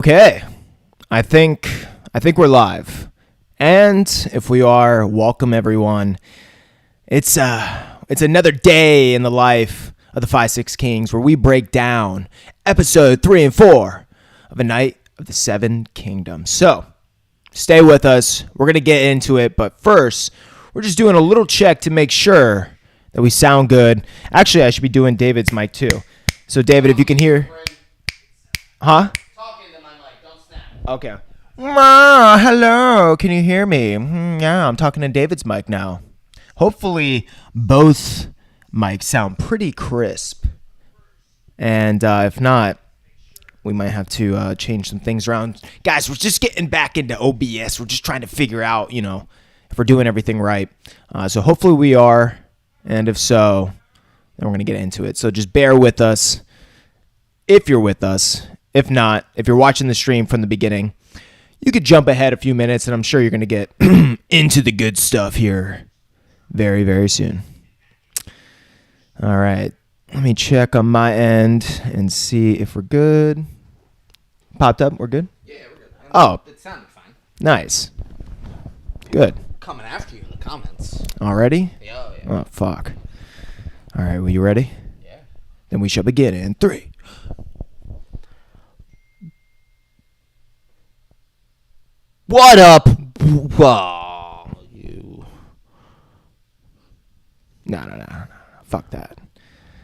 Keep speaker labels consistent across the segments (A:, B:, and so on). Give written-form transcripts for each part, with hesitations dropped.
A: Okay, I think we're live, and if we are, welcome everyone. It's another day in the life of the 5-6 Kings where we break down episode 3 and 4 of A Night of the Seven Kingdoms. So stay with us. We're gonna get into it, but first, we're just doing a little check to make sure that we sound good. Actually, I should be doing David's mic too. So David, if you can hear, huh? Okay. Hello, can you hear me? Yeah, I'm talking to David's mic now. Hopefully, both mics sound pretty crisp. And if not, we might have to change some things around. Guys, we're just getting back into OBS. We're just trying to figure out, if we're doing everything right. So hopefully we are. And if so, then we're going to get into it. So just bear with us if you're with us. If not, if you're watching the stream from the beginning, you could jump ahead a few minutes, and I'm sure you're going to get into the good stuff here very, very soon. All right. Let me check on my end and see if we're good. Popped up? We're good?
B: Yeah, we're good.
A: Oh.
B: It sounded fine.
A: Nice. Good.
B: Coming after you in the comments.
A: Already?
B: Yeah, yeah.
A: Oh, fuck. All right. Well, you ready?
B: Yeah.
A: Then we shall begin in 3.
B: What up? Oh, you.
A: No. Fuck that.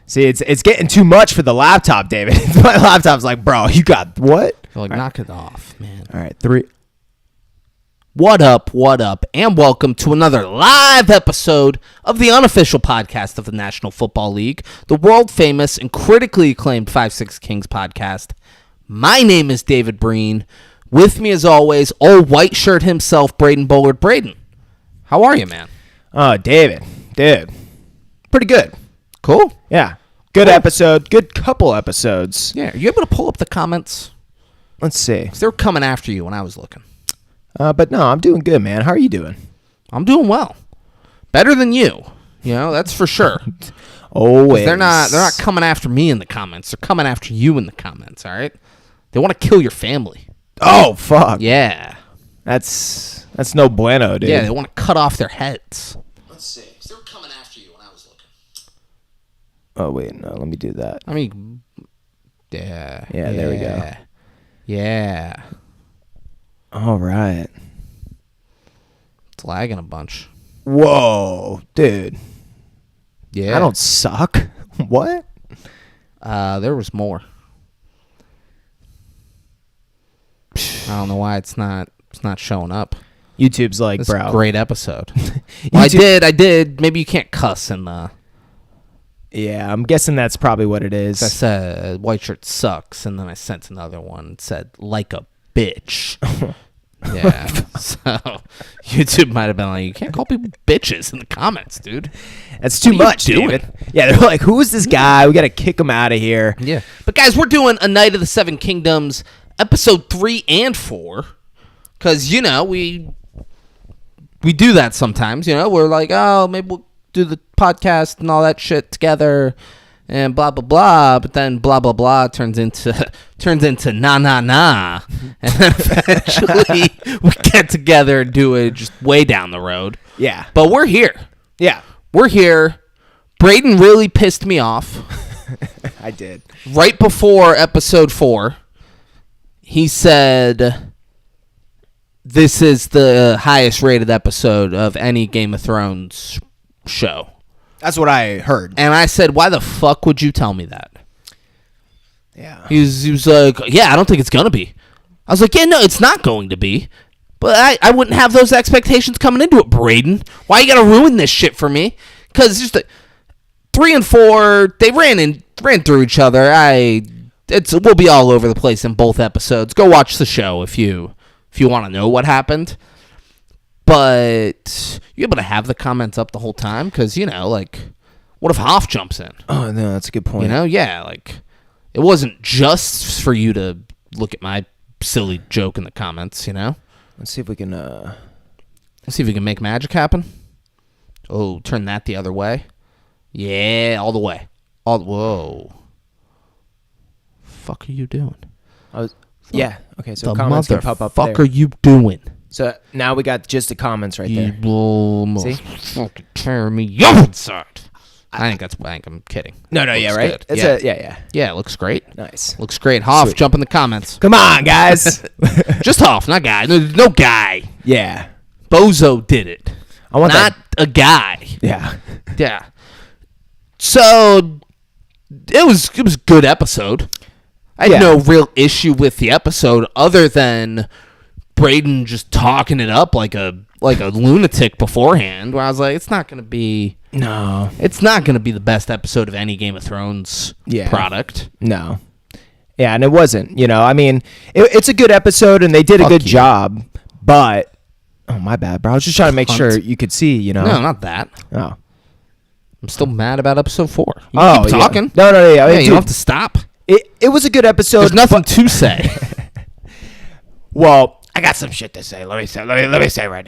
A: See, it's getting too much for the laptop, David. My laptop's like, bro, you got what?
B: You're like, knock it off, man.
A: All right, 3.
B: What up, and welcome to another live episode of the unofficial podcast of the National Football League, the world-famous and critically acclaimed 5-6 Kings podcast. My name is David Breen. With me, as always, old white shirt himself, Braden Bullard. Braden, how are you, man?
A: Oh, David, dude, pretty good.
B: Cool.
A: Yeah, good episode, good couple episodes.
B: Yeah, are you able to pull up the comments?
A: Let's see.
B: 'Cause they were coming after you when I was looking.
A: But no, I'm doing good, man. How are you doing?
B: I'm doing well. Better than you. That's for sure.
A: Always.
B: They're not coming after me in the comments. They're coming after you in the comments, all right? They want to kill your family.
A: Oh, fuck.
B: Yeah.
A: That's no bueno, dude.
B: Yeah, they want to cut off their heads. Let's see. They were coming after you when I was looking.
A: Oh, wait, no, let me do that.
B: I mean, yeah.
A: Yeah, there we go.
B: Yeah.
A: All right.
B: It's lagging a bunch.
A: Whoa, dude.
B: Yeah.
A: I don't suck. What?
B: There was more. I don't know why it's not showing up.
A: YouTube's like,
B: This
A: bro.
B: is a great episode. Well, I did. Maybe you can't cuss in the...
A: Yeah, I'm guessing that's probably what it is.
B: I said, white shirt sucks, and then I sent another one and said, like a bitch. Yeah. So, YouTube might have been like, you can't call people bitches in the comments, dude.
A: That's too much, David. Yeah, they're like, who is this guy? We got to kick him out of here.
B: Yeah. But, guys, we're doing A Night of the Seven Kingdoms, episode 3 and 4, because, we do that sometimes, we're like, oh, maybe we'll do the podcast and all that shit together and blah, blah, blah, but then blah, blah, blah turns into nah, nah, nah, and then eventually we get together and do it just way down the road.
A: Yeah.
B: But we're here.
A: Yeah.
B: We're here. Braden really pissed me off.
A: I did.
B: Right before episode 4. He said, this is the highest rated episode of any Game of Thrones show.
A: That's what I heard.
B: And I said, why the fuck would you tell me that?
A: Yeah.
B: He was like, yeah, I don't think it's going to be. I was like, yeah, no, it's not going to be. But I wouldn't have those expectations coming into it, Braden. Why you got to ruin this shit for me? Because just 3 and 4, they ran through each other. We'll be all over the place in both episodes. Go watch the show if you want to know what happened. But you able to have the comments up the whole time? Because, what if Hoff jumps in?
A: Oh, no, that's a good point.
B: Yeah, it wasn't just for you to look at my silly joke in the comments,
A: Let's see if we can...
B: Let's see if we can make magic happen. Oh, turn that the other way. Yeah, all the way. Whoa. Fuck are you doing?
A: I was Yeah. Okay. So
B: The
A: comments can pop up
B: motherfucker
A: there.
B: you doing?
A: So now we got just the comments right
B: You
A: there.
B: will
A: See?
B: fucking tear me up inside. I think I'm kidding.
A: No.
B: Looks
A: Yeah. Right.
B: good.
A: It's
B: Yeah. Yeah, it looks great.
A: Nice.
B: Looks great. Hoff,
A: Sweet.
B: jump in the comments.
A: Come on, guys.
B: Just Hoff, not guy. No guy.
A: Yeah.
B: Bozo did it.
A: I want
B: Not a guy.
A: Yeah.
B: Yeah. So it was a good episode. I had
A: Yeah.
B: no real issue with the episode other than Braden just talking it up like a lunatic beforehand. Where I was like, it's not gonna be
A: No.
B: the best episode of any Game of Thrones
A: Yeah.
B: product.
A: No. Yeah, and it wasn't. I mean, it's a good episode, and they did a
B: Fuck
A: good
B: you.
A: job. But my bad, bro. I was just trying to make
B: Cunt.
A: sure you could see.
B: No, not that.
A: Oh.
B: I'm still mad about episode 4. You
A: Oh,
B: keep
A: yeah.
B: talking.
A: No.
B: Yeah, you
A: Dude,
B: don't have to stop.
A: it was a good episode.
B: There's nothing to say.
A: Well, I got some shit to say. Let me say right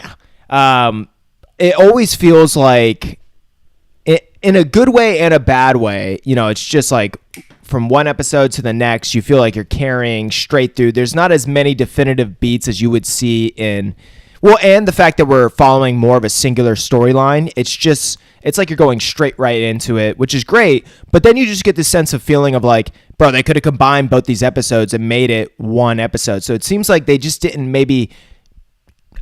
A: now. It always feels like, in a good way and a bad way. It's just like from one episode to the next, you feel like you're carrying straight through. There's not as many definitive beats as you would see in. Well, and the fact that we're following more of a singular storyline, it's like you're going straight right into it, which is great. But then you just get this sense of feeling of like, bro, they could have combined both these episodes and made it one episode. So it seems like they just didn't maybe,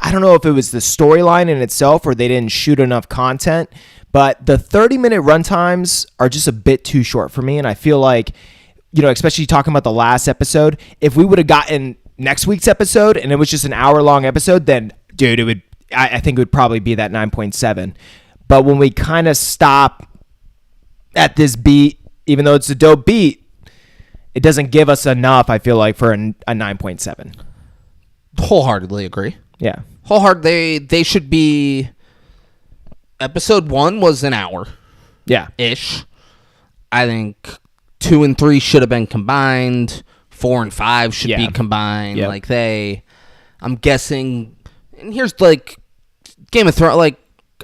A: I don't know if it was the storyline in itself or they didn't shoot enough content, but the 30-minute runtimes are just a bit too short for me. And I feel like, especially talking about the last episode, if we would have gotten next week's episode and it was just an hour-long episode, then, dude, I think it would probably be that 9.7. But when we kind of stop at this beat, even though it's a dope beat, it doesn't give us enough, I feel like, for a 9.7.
B: Wholeheartedly agree.
A: Yeah.
B: They should be. Episode 1 was an hour
A: Yeah.
B: ish. I think 2 and 3 should have been combined. 4 and 5 should be
A: Yeah.
B: combined.
A: Yep.
B: I'm guessing. And here's like Game of Thrones. Like,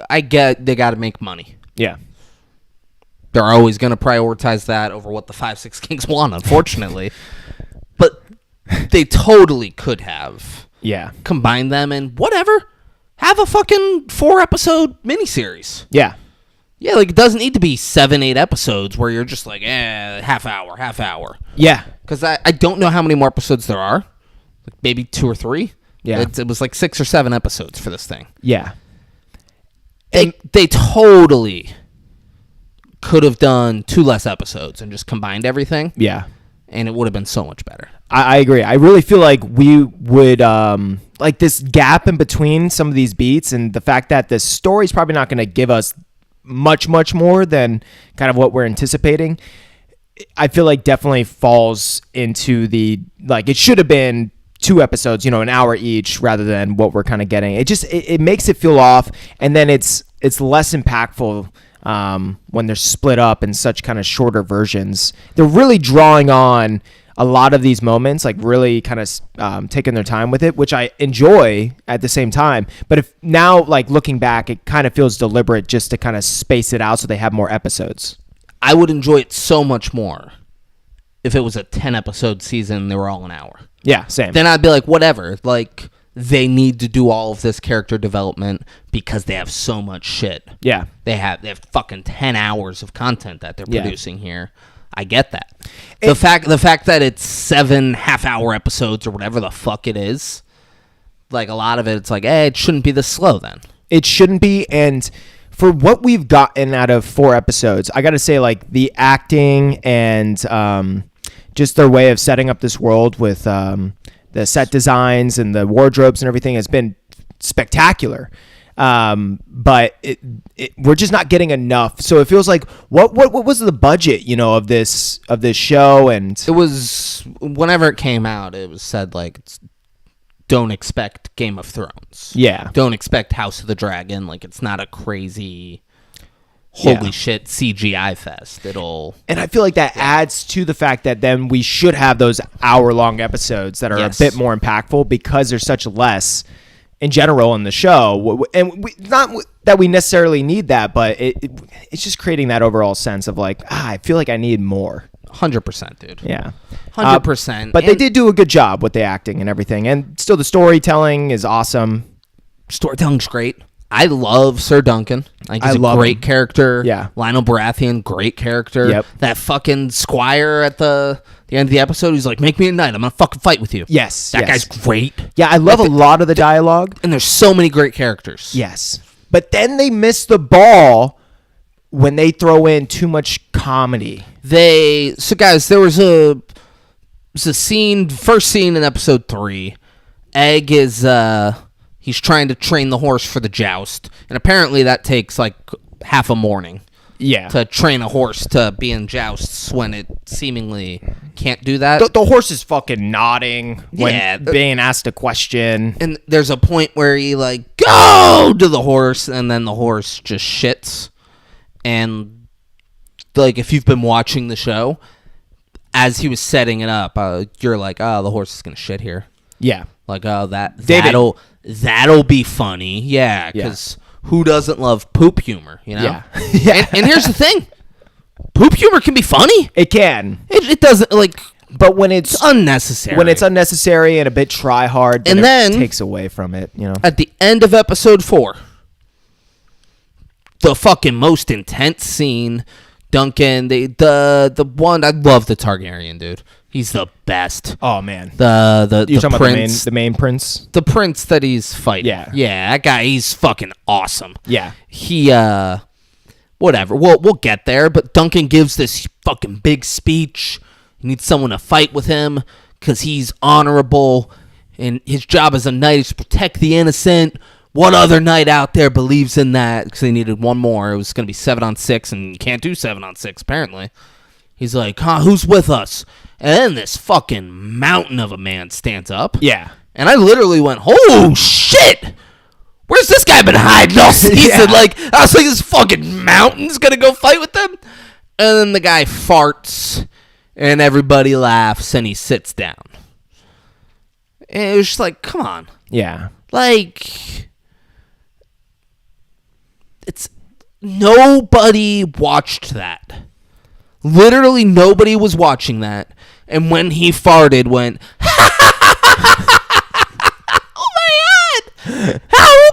B: I get they got to make money.
A: Yeah.
B: They're always going to prioritize that over what the 5-6 Kings want, unfortunately. But they totally could have
A: Yeah.
B: combined them and whatever. Have a fucking 4-episode miniseries.
A: Yeah.
B: Yeah, like it doesn't need to be 7-8 episodes where you're just like, half hour.
A: Yeah.
B: Because I don't know how many more episodes there are. Like maybe 2 or 3.
A: Yeah.
B: It was like 6 or 7 episodes for this thing.
A: Yeah.
B: They totally could have done 2 less episodes and just combined everything.
A: Yeah.
B: And it would have been so much better.
A: I agree. I really feel like we would like this gap in between some of these beats and the fact that the story's probably not going to give us much more than kind of what we're anticipating. I feel like definitely falls into the, like, it should have been 2 episodes, an hour each rather than what we're kind of getting. It just, it makes it feel off. And then it's less impactful when they're split up in such kind of shorter versions. They're really drawing on a lot of these moments, like really kind of taking their time with it, which I enjoy at the same time. But if now, like looking back, it kind of feels deliberate just to kind of space it out so they have more episodes.
B: I would enjoy it so much more if it was a 10-episode season and they were all an hour.
A: Yeah, same.
B: Then I'd be like, whatever. Like, they need to do all of this character development because they have so much shit.
A: Yeah.
B: They have fucking 10 hours of content that they're
A: Yeah.
B: producing here. I get that. The fact that it's 7 half-hour episodes or whatever the fuck it is, like a lot of it, it's like, it shouldn't be this slow then.
A: It shouldn't be. And for what we've gotten out of 4 episodes, I got to say, like, the acting and just their way of setting up this world with the set designs and the wardrobes and everything has been spectacular. But we're just not getting enough. So it feels like what was the budget, of this show? And
B: It was, whenever it came out, it was said, like, don't expect Game of Thrones.
A: yeah,
B: Don't expect House of the Dragon. Like, it's not a crazy, holy shit CGI fest.
A: and I feel like that adds to the fact that then we should have those hour-long episodes that are
B: Yes.
A: a bit more impactful because there's such less in general in the show. And not that we necessarily need that, but it's just creating that overall sense of like, I feel like I need more.
B: 100%, dude.
A: Yeah.
B: 100%.
A: But they did do a good job with the acting and everything. And still the storytelling is awesome.
B: Storytelling's great. I love Sir Duncan. Like, he's
A: I love
B: a great
A: him.
B: character.
A: Yeah.
B: Lionel Baratheon, great character.
A: Yep.
B: That fucking squire at the end of the episode, he's like, make me a knight. I'm going to fucking fight with you.
A: Yes.
B: That
A: yes.
B: guy's great.
A: Yeah, I love a lot of the dialogue.
B: And there's so many great characters.
A: Yes. But then they miss the ball when they throw in too much comedy.
B: So guys, there was a scene, first scene in episode 3. Egg is he's trying to train the horse for the joust, and apparently that takes like half a morning
A: Yeah.
B: to train a horse to be in jousts when it seemingly can't do that.
A: The horse is fucking nodding when
B: Yeah.
A: being asked a question.
B: And there's a point where he like go to the horse, and then the horse just shits. And like, if you've been watching the show, as he was setting it up, you're like, oh, the horse is gonna shit here.
A: Yeah.
B: Like, oh,
A: David.
B: that'll be funny. Yeah, because who doesn't love poop humor? You know.
A: Yeah. Yeah.
B: And here's the thing: poop humor can be funny.
A: It can.
B: It doesn't like.
A: But when it's
B: Unnecessary.
A: when it's unnecessary and a bit try hard,
B: And then-
A: it takes away from it, you know.
B: At the end of episode 4, the fucking most intense scene, Duncan, the one, I love the Targaryen dude. He's the best.
A: Oh man.
B: The
A: You're talking
B: prince,
A: about the main prince?
B: the prince that he's fighting.
A: Yeah.
B: That guy, he's fucking awesome.
A: Yeah.
B: He whatever. We'll get there, but Duncan gives this fucking big speech. He needs someone to fight with him because he's honorable, and his job as a knight is to protect the innocent. What other knight out there believes in that? Because they needed one more. It was going to be 7-on-6, and you can't do 7-on-6, apparently. He's like, who's with us? And then this fucking mountain of a man stands up.
A: Yeah.
B: And I literally went, oh, shit! Where's this guy been hiding all season?
A: Yeah.
B: Like, I was like, this fucking mountain's gonna go fight with them? And then the guy farts, and everybody laughs, and he sits down. And it was just like, come on.
A: Yeah.
B: Like, it's... Nobody watched that. Literally nobody was watching that. And when he farted, went... Who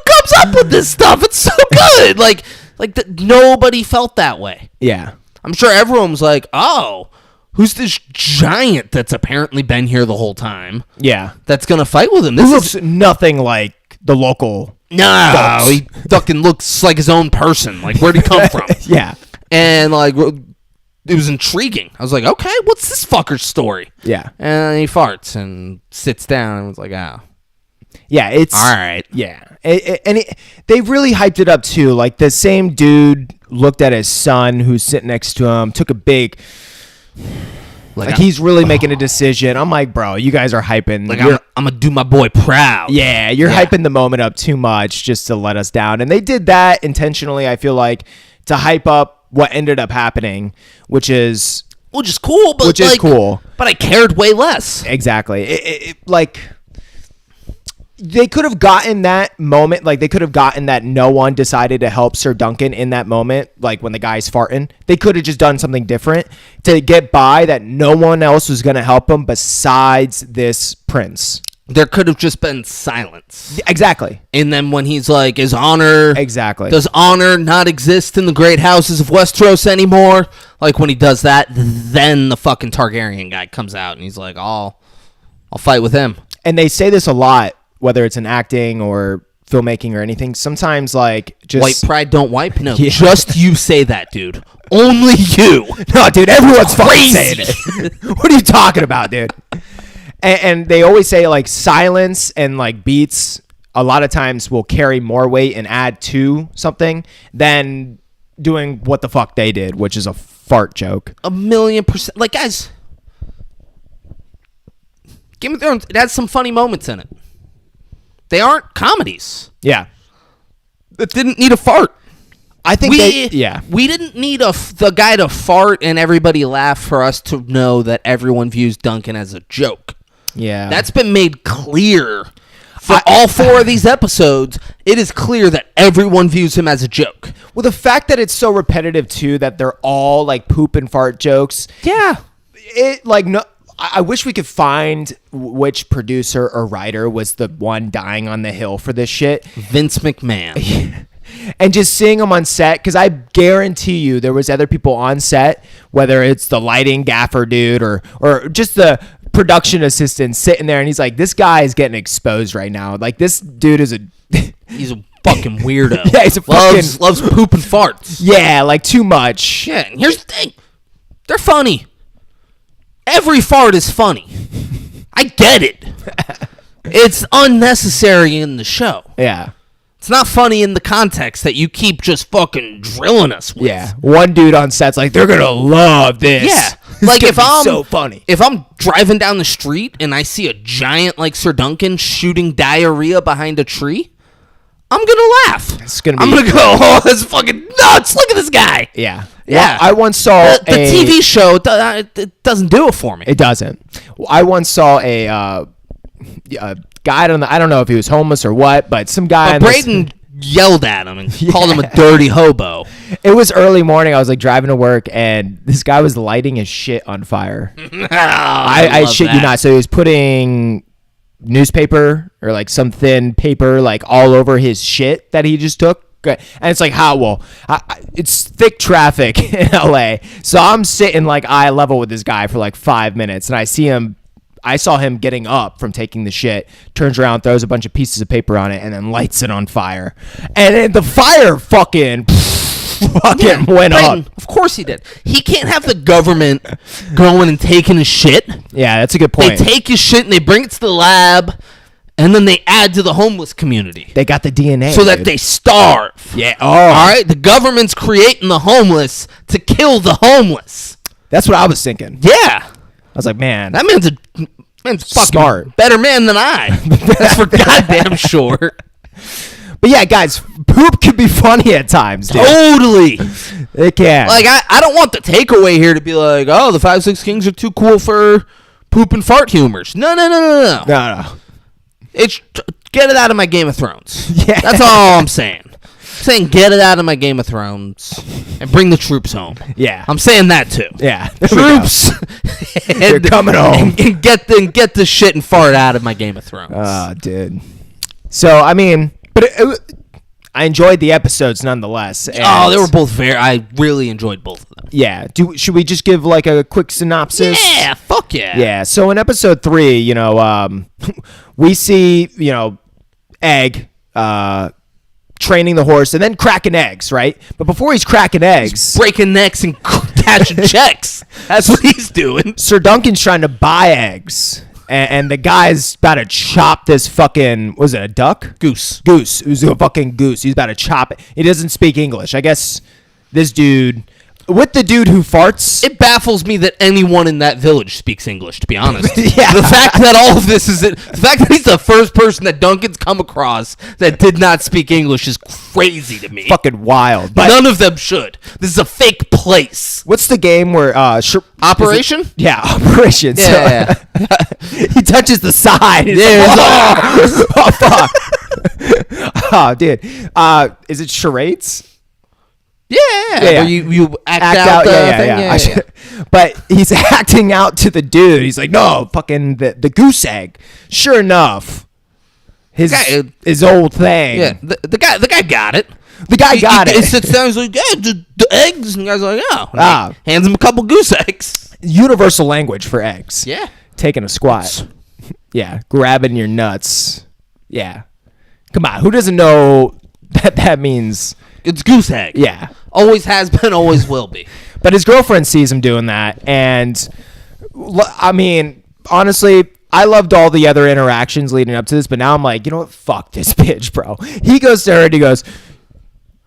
B: comes up with this stuff? It's so good. Nobody felt that way.
A: Yeah.
B: I'm sure everyone was like, oh, who's this giant that's apparently been here the whole time
A: Yeah.
B: that's going to fight with him?
A: This
B: This
A: looks nothing like the local.
B: No, he fucking looks like his own person. Like, where'd he come from?
A: Yeah.
B: And, like, it was intriguing. I was like, okay, what's this fucker's story?
A: Yeah.
B: And he farts and sits down and was like, oh,
A: Yeah. It's
B: all right.
A: Yeah. They really hyped it up too. Like the same dude looked at his son who's sitting next to him, took a big. Like he's really making a decision. I'm like, bro, you guys are hyping.
B: Like, I'm going to do my boy proud.
A: Yeah, you're hyping the moment up too much just to let us down. And they did that intentionally, I feel like, to hype up what ended up happening, which is
B: cool, but
A: which is cool.
B: But I cared way less.
A: Exactly. Like they could have gotten that moment, like they could have gotten that no one decided to help Sir Duncan in that moment, like when the guy's farting. They could have just done something different to get by that no one else was going to help him besides this prince.
B: There could have just been silence.
A: Exactly.
B: And then when he's like, does honor not exist in the great houses of Westeros anymore? Like when he does that, then the fucking Targaryen guy comes out and he's like, I'll fight with him.
A: And they say this a lot, whether it's in acting or filmmaking or anything. Sometimes like just
B: White pride don't wipe? No,
A: Yeah.
B: just you say that, dude. Only you.
A: No, dude, everyone's fucking
B: Crazy.
A: saying it. What are you talking about, dude? And they always say like silence and like beats a lot of times will carry more weight and add to something than doing what the fuck they did, which is a fart joke.
B: 1,000,000%. Like, guys, Game of Thrones, it has some funny moments in it. They aren't comedies.
A: Yeah.
B: It didn't need a fart.
A: I think
B: we didn't need the guy to fart and everybody laugh for us to know that everyone views Duncan as a joke.
A: Yeah.
B: That's been made clear for all 4 of these episodes. It is clear that everyone views him as a joke.
A: Well, the fact that it's so repetitive too, that they're all like poop and fart jokes.
B: Yeah.
A: it like no. I wish we could find which producer or writer was the one dying on the hill for this shit.
B: Vince McMahon.
A: And just seeing him on set, because I guarantee you there was other people on set, whether it's the lighting gaffer dude or just the production assistant sitting there, and he's like, this guy is getting exposed right now. Like, this dude is
B: He's a fucking weirdo.
A: Yeah, he's a
B: loves poop and farts.
A: Yeah, like too much.
B: Yeah, and here's the thing. They're funny. Every fart is funny. I get it. It's unnecessary in the show.
A: Yeah.
B: It's not funny in the context that you keep just fucking drilling us with.
A: Yeah. One dude on set's like, they're going to love this.
B: Yeah.
A: It's
B: Like
A: gonna
B: if
A: be
B: I'm
A: so funny.
B: If I'm driving down the street and I see a giant like Sir Duncan shooting diarrhea behind a tree, I'm going to laugh.
A: It's gonna be-
B: I'm going to go, oh, that's fucking nuts. Look at this guy.
A: Yeah.
B: Yeah.
A: Well, I once saw
B: The TV show, it doesn't do it for me.
A: It doesn't. I once saw a guy, I don't know if he was homeless or what, but some guy.
B: But Braden yelled at him and called him a dirty hobo.
A: It was early morning. I was like driving to work, and this guy was lighting his shit on fire. I
B: love
A: shit you
B: that.
A: not. So he was putting newspaper or like some thin paper like all over his shit that he just took. And it's like, how? Well, it's thick traffic in LA. So I'm sitting like eye level with this guy for like 5 minutes, and I saw him getting up from taking the shit, turns around, throws a bunch of pieces of paper on it, and then lights it on fire. And then the fire fucking went
B: Braden,
A: up.
B: of course he did. He can't have the government going and taking his shit.
A: Yeah, that's a good
B: They
A: point.
B: take his shit and they bring it to the lab, and then they add to the homeless community
A: They got the DNA.
B: so that
A: dude.
B: they starve.
A: Yeah. Oh,
B: All right? The government's creating the homeless to kill the homeless.
A: that's what I was thinking.
B: Yeah.
A: I was like, man,
B: That man's fucking
A: Smart.
B: better man than I. That's for goddamn sure.
A: but yeah, guys, poop can be funny at times, dude.
B: Totally.
A: It can.
B: Like, I don't want the takeaway here to be like, oh, the 5-6 Kings are too cool for poop and fart humors. No.
A: no.
B: It's get it out of my Game of Thrones.
A: Yeah.
B: That's all I'm saying. Saying get it out of my Game of Thrones and bring the troops home.
A: Yeah.
B: I'm saying that too.
A: Yeah. There we go.
B: Troops.
A: They're coming home.
B: And get the shit and fart out of my Game of Thrones.
A: Oh, dude. So, I mean, but I enjoyed the episodes nonetheless. And
B: Oh, they were both I really enjoyed both of them.
A: Yeah. Should we just give like a quick synopsis?
B: Yeah, fuck yeah.
A: Yeah. So in episode 3, we see, Egg training the horse and then cracking eggs, right? But before he's cracking eggs,
B: Breaking necks and cashing checks. That's what he's doing.
A: Sir Duncan's trying to buy eggs. And the guy's about to chop this fucking, was it a duck?
B: Goose.
A: Goose. It was a fucking goose. He's about to chop it. He doesn't speak English. I guess this dude, with the dude who farts.
B: It baffles me that anyone in that village speaks English, to be honest.
A: Yeah.
B: The fact that all of this is the fact that he's the first person that Duncan's come across that did not speak English is crazy to me.
A: Fucking wild. But
B: None of them should. This is a fake place.
A: what's the game where
B: Operation?
A: Yeah, Operation.
B: Yeah.
A: He touches the side. He's
B: Yeah,
A: like,
B: it's
A: oh fuck. Oh, dude. Is it charades?
B: Yeah.
A: Yeah.
B: Where you act out the thing. Yeah.
A: But he's acting out to the dude. He's like, no, fucking the goose egg. Sure enough, his old thing.
B: Yeah. The guy got it.
A: The guy got
B: He
A: it.
B: sits down. He's like, yeah, the eggs. And the guy's like, oh. And
A: Ah.
B: he hands him a couple goose eggs.
A: Universal language for eggs.
B: Yeah.
A: Taking a squat. Yeah. Grabbing your nuts. Yeah. Come on. Who doesn't know that means?
B: It's goose egg.
A: Yeah.
B: Always has been, always will be.
A: But his girlfriend sees him doing that. And I mean, honestly, I loved all the other interactions leading up to this. But now I'm like, you know what? Fuck this bitch, bro. He goes to her and he goes,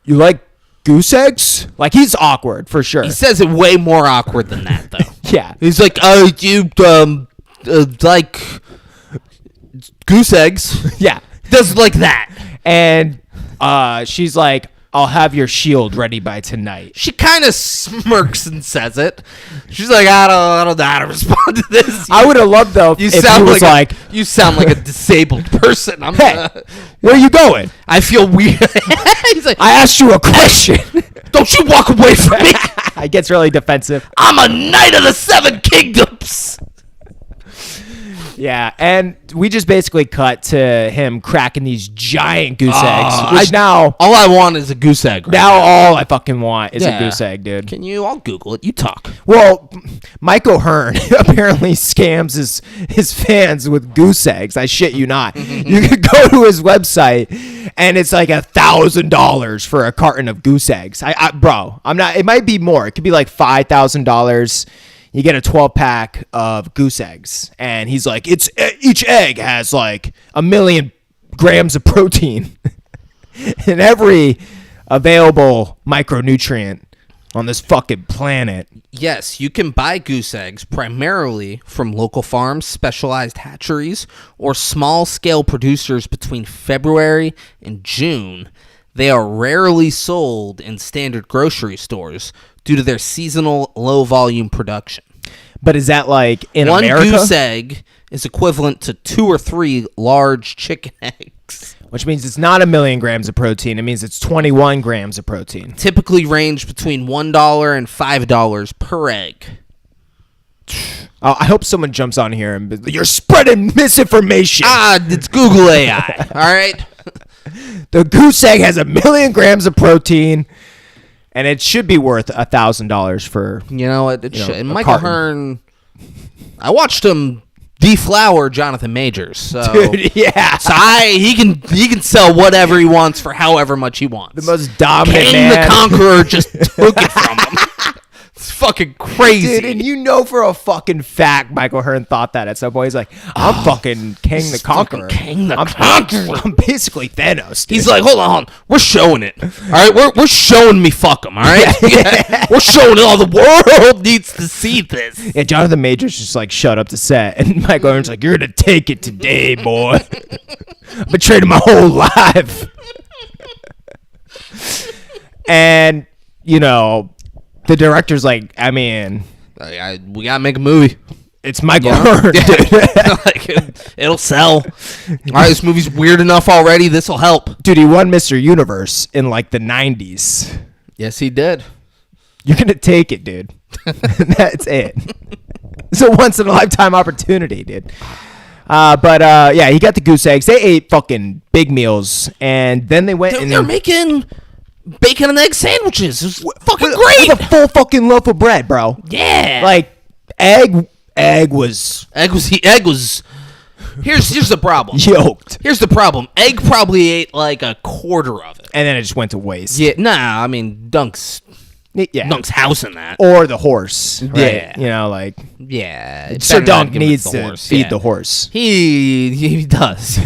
A: you like goose eggs? Like, he's awkward for sure.
B: He says it way more awkward than that, though.
A: Yeah.
B: He's like, oh, you like goose eggs?
A: Yeah.
B: Does like that.
A: And she's like, I'll have your shield ready by tonight.
B: She kind of smirks and says it. She's like, I don't know how to respond to this.
A: I would have loved, though,
B: You
A: if he
B: sound
A: was like,
B: you sound like a disabled person.
A: hey, where are you going?
B: I feel weird. He's like,
A: I asked you a question.
B: Don't you walk away from me.
A: He gets really defensive.
B: I'm a knight of the seven kingdoms.
A: Yeah, and we just basically cut to him cracking these giant goose eggs, which
B: all I want is a goose egg. Right
A: now all I fucking want is
B: Yeah.
A: a goose egg, dude.
B: I'll Google it. You talk.
A: Well, Mike O'Hearn apparently scams his fans with goose eggs. I shit you not. You could go to his website and it's like $1,000 for a carton of goose eggs. Bro, I'm not. It might be more. It could be like $5,000. You get a 12-pack of goose eggs, and he's like, each egg has like 1 million grams of protein and every available micronutrient on this fucking planet.
B: Yes, you can buy goose eggs primarily from local farms, specialized hatcheries, or small-scale producers between February and June. They are rarely sold in standard grocery stores due to their seasonal low-volume production.
A: But is that like in
B: One
A: America?
B: goose egg is equivalent to 2 or 3 large chicken eggs.
A: Which means it's not 1 million grams of protein. It means it's 21 grams of protein.
B: Typically range between $1 and $5 per egg.
A: I hope someone jumps on here and be, you're spreading misinformation.
B: It's Google AI. All right.
A: The goose egg has 1 million grams of protein, and it should be worth $1,000 for.
B: You know what? It should. And
A: a
B: Michael
A: carton.
B: Hearn, I watched him deflower Jonathan Majors. So,
A: Dude, yeah.
B: so he can sell whatever he wants for however much he wants.
A: The most dominant
B: King
A: man.
B: the Conqueror just took it from him. It's fucking crazy.
A: Dude, and you know for a fucking fact Michael Hearn thought that at some point. He's like, I'm fucking King the Conqueror.
B: King the
A: I'm
B: Conqueror.
A: I'm basically Thanos, dude.
B: He's like, hold on, we're showing it. All right, we're showing me fuck him. All right, we're showing it. All the world needs to see this.
A: Yeah, Jonathan Majors just like shut up to set, and Michael Hearn's like, "You're gonna take it today, boy." I betrayed him my whole life, and you know, the director's like, I mean,
B: We gotta make a movie.
A: it's Michael
B: You know?
A: Hearn.
B: Like, it'll sell. All right, this movie's weird enough already. This will help.
A: Dude, he won Mr. Universe in like the 90s.
B: Yes, he did.
A: You're gonna take it, dude. That's it. It's a once in a lifetime opportunity, dude. But yeah, he got the goose eggs. They ate fucking big meals, and then they went and
B: They're making bacon and egg sandwiches. It was fucking
A: with
B: great.
A: a full fucking loaf of bread, bro.
B: Yeah.
A: Like egg was
B: Egg was. Here's the problem.
A: yolked,
B: Here's the problem. Egg probably ate like a quarter of it.
A: and then it just went to waste.
B: Yeah, nah. I mean, Dunk's house in that.
A: Or the horse. Right?
B: Yeah.
A: You know, like
B: Yeah,
A: Sir
B: better not
A: Dunk
B: give it
A: needs
B: the
A: to
B: horse,
A: feed
B: yeah.
A: the horse.
B: He does.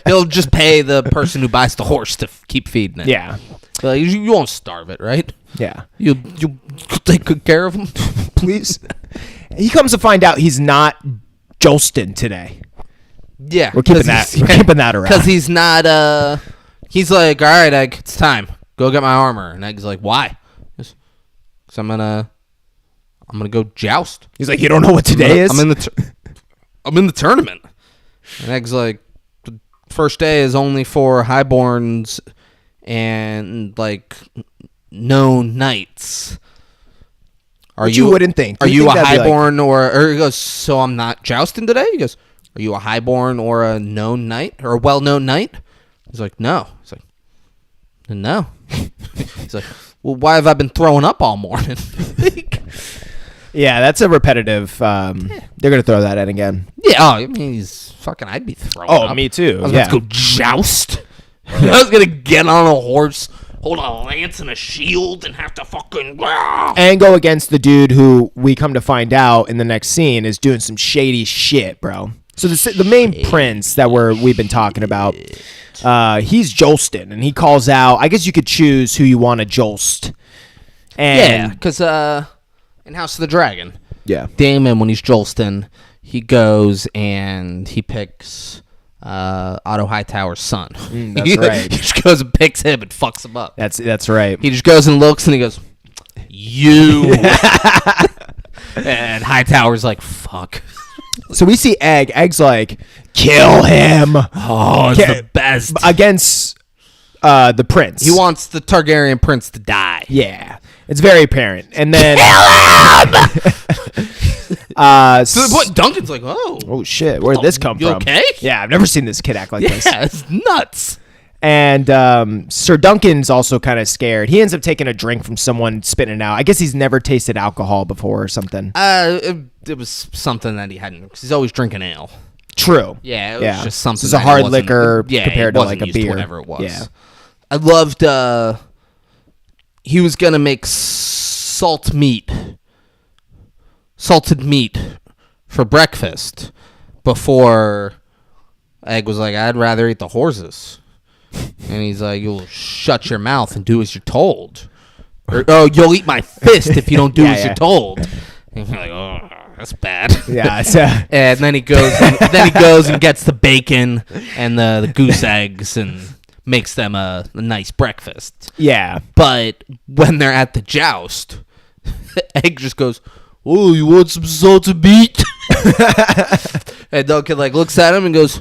B: He'll just pay the person who buys the horse to keep feeding it.
A: Yeah.
B: Like, you won't starve it, right?
A: Yeah.
B: You take good care of him.
A: Please. He comes to find out he's not Jolston today.
B: Yeah,
A: We're keeping that. We're keeping that around.
B: because he's not. He's like, all right, Egg, it's time. Go get my armor. And Egg's like, why? Because I'm gonna go joust.
A: He's like, you don't know what today is?
B: I'm in the tournament. And Egg's like, the first day is only for highborns and like known knights.
A: Which you wouldn't think.
B: Are
A: You'd
B: you a
A: think that'd be like-
B: highborn or he goes, so I'm not jousting today? He goes, are you a highborn or a known knight or a well-known knight? He's like, no. He's like, no. He's like, well, why have I been throwing up all morning?
A: Yeah, that's a repetitive. They're gonna throw that in again.
B: Yeah, I mean, he's fucking, I'd be throwing up.
A: Me too.
B: I was
A: Yeah.
B: about to go joust. I was going to get on a horse, hold a lance and a shield, and have to fucking...
A: And go against the dude who we come to find out in the next scene is doing some shady shit, bro. So the main prince that we've been talking about, he's Jolston, and he calls out. I guess you could choose who you want to Jolst.
B: Yeah,
A: And
B: because in House of the Dragon,
A: yeah.
B: Daemon, when he's Jolston, he goes and he picks Otto Hightower's son.
A: That's right.
B: He just goes and picks him and fucks him up.
A: That's right.
B: He just goes and looks and he goes, you. And Hightower's like, fuck.
A: So we see Egg. Egg's like, kill him.
B: Oh, it's
A: Yeah.
B: the best.
A: Against the prince.
B: He wants the Targaryen prince to die.
A: Yeah, it's very apparent. And then
B: So the point, Duncan's like,
A: oh shit, where did this come
B: you
A: from?
B: okay?
A: Yeah, I've never seen this kid act like this.
B: Yeah, it's nuts.
A: And Sir Duncan's also kind of scared. He ends up taking a drink from someone spitting it out. I guess he's never tasted alcohol before or something.
B: It was something that he hadn't, because he's always drinking ale.
A: True.
B: Yeah, it was just something.
A: It's a
B: that he
A: hard
B: wasn't-
A: liquor
B: yeah,
A: compared
B: he
A: to
B: wasn't
A: like a
B: used to
A: beer.
B: whatever it was.
A: Yeah.
B: I loved. He was gonna make salted meat for breakfast before Egg was like, I'd rather eat the horses. And he's like, you'll shut your mouth and do as you're told. Or, oh, you'll eat my fist if you don't do as you're told. And you're like, oh, that's bad.
A: Yeah. It's,
B: And then he goes and gets the bacon and the goose eggs and makes them a nice breakfast.
A: yeah.
B: But when they're at the joust, Egg just goes, oh, you want some salted meat? And Duncan looks at him and goes,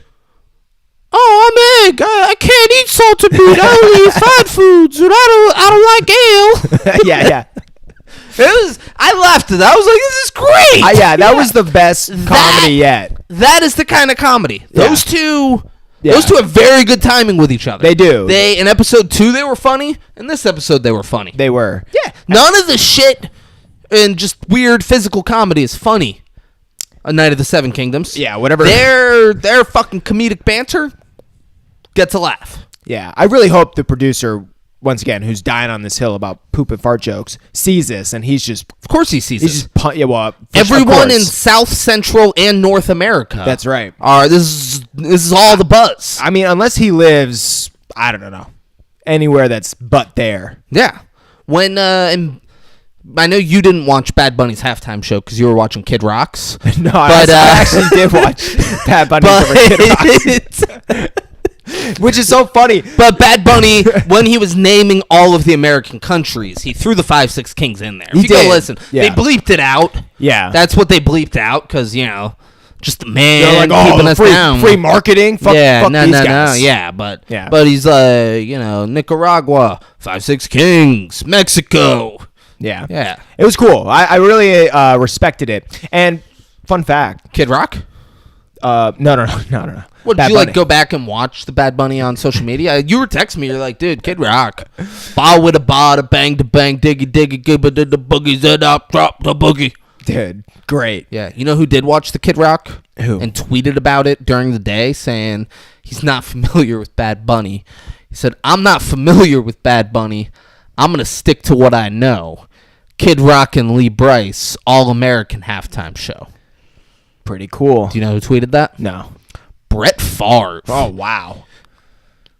B: oh, I'm Egg. I can't eat salted meat. I only eat fried foods, and I don't like ale.
A: Yeah.
B: I laughed at that. I was like, this is great.
A: Yeah, that was the best comedy yet.
B: That is the kind of comedy.
A: Yeah.
B: Those two
A: Yeah.
B: have very good timing with each other.
A: They do.
B: In episode 2 they were funny. In this episode they were funny.
A: They were.
B: Yeah. None of the shit and just weird physical comedy is funny. A Night of the Seven Kingdoms.
A: Yeah, whatever.
B: Their fucking comedic banter gets a laugh.
A: Yeah, I really hope the producer, once again, who's dying on this hill about poop and fart jokes, sees this and he's just
B: Of course he sees it. Everyone in South Central and North America.
A: That's right.
B: This is all the buzz.
A: I mean, unless he lives, I don't know, anywhere that's but there.
B: Yeah. When and I know you didn't watch Bad Bunny's halftime show because you were watching Kid Rock's.
A: No, I actually did watch Bad Bunny over Kid Rock, which is so funny.
B: But Bad Bunny, when he was naming all of the American countries, he threw the 5-6 Kings in there.
A: He
B: If you go
A: did.
B: listen,
A: Yeah.
B: they bleeped it out.
A: Yeah.
B: That's what they bleeped out because, just the man
A: They're like,
B: keeping us down.
A: free marketing. Fuck, fuck these guys.
B: Yeah, but
A: Yeah.
B: but he's Nicaragua, 5-6 Kings, Mexico.
A: Yeah.
B: Yeah.
A: It was cool. I really respected it. And fun fact.
B: Kid Rock?
A: No.
B: What,
A: Bad
B: did you
A: Bunny.
B: go back and watch the Bad Bunny on social media? You were texting me. You're like, dude, Kid Rock. Ba with a ba, da bang, da bang, diggy, diggy, gibba, did the boogie, zed up, drop the boogie.
A: Dude, great.
B: Yeah. You know who did watch the Kid Rock?
A: Who?
B: And tweeted about it during the day saying he's not familiar with Bad Bunny. He said, I'm not familiar with Bad Bunny. I'm going to stick to what I know. Kid Rock and Lee Bryce, All-American halftime show.
A: Pretty cool.
B: Do you know who tweeted that?
A: No.
B: Brett Favre.
A: Oh, wow.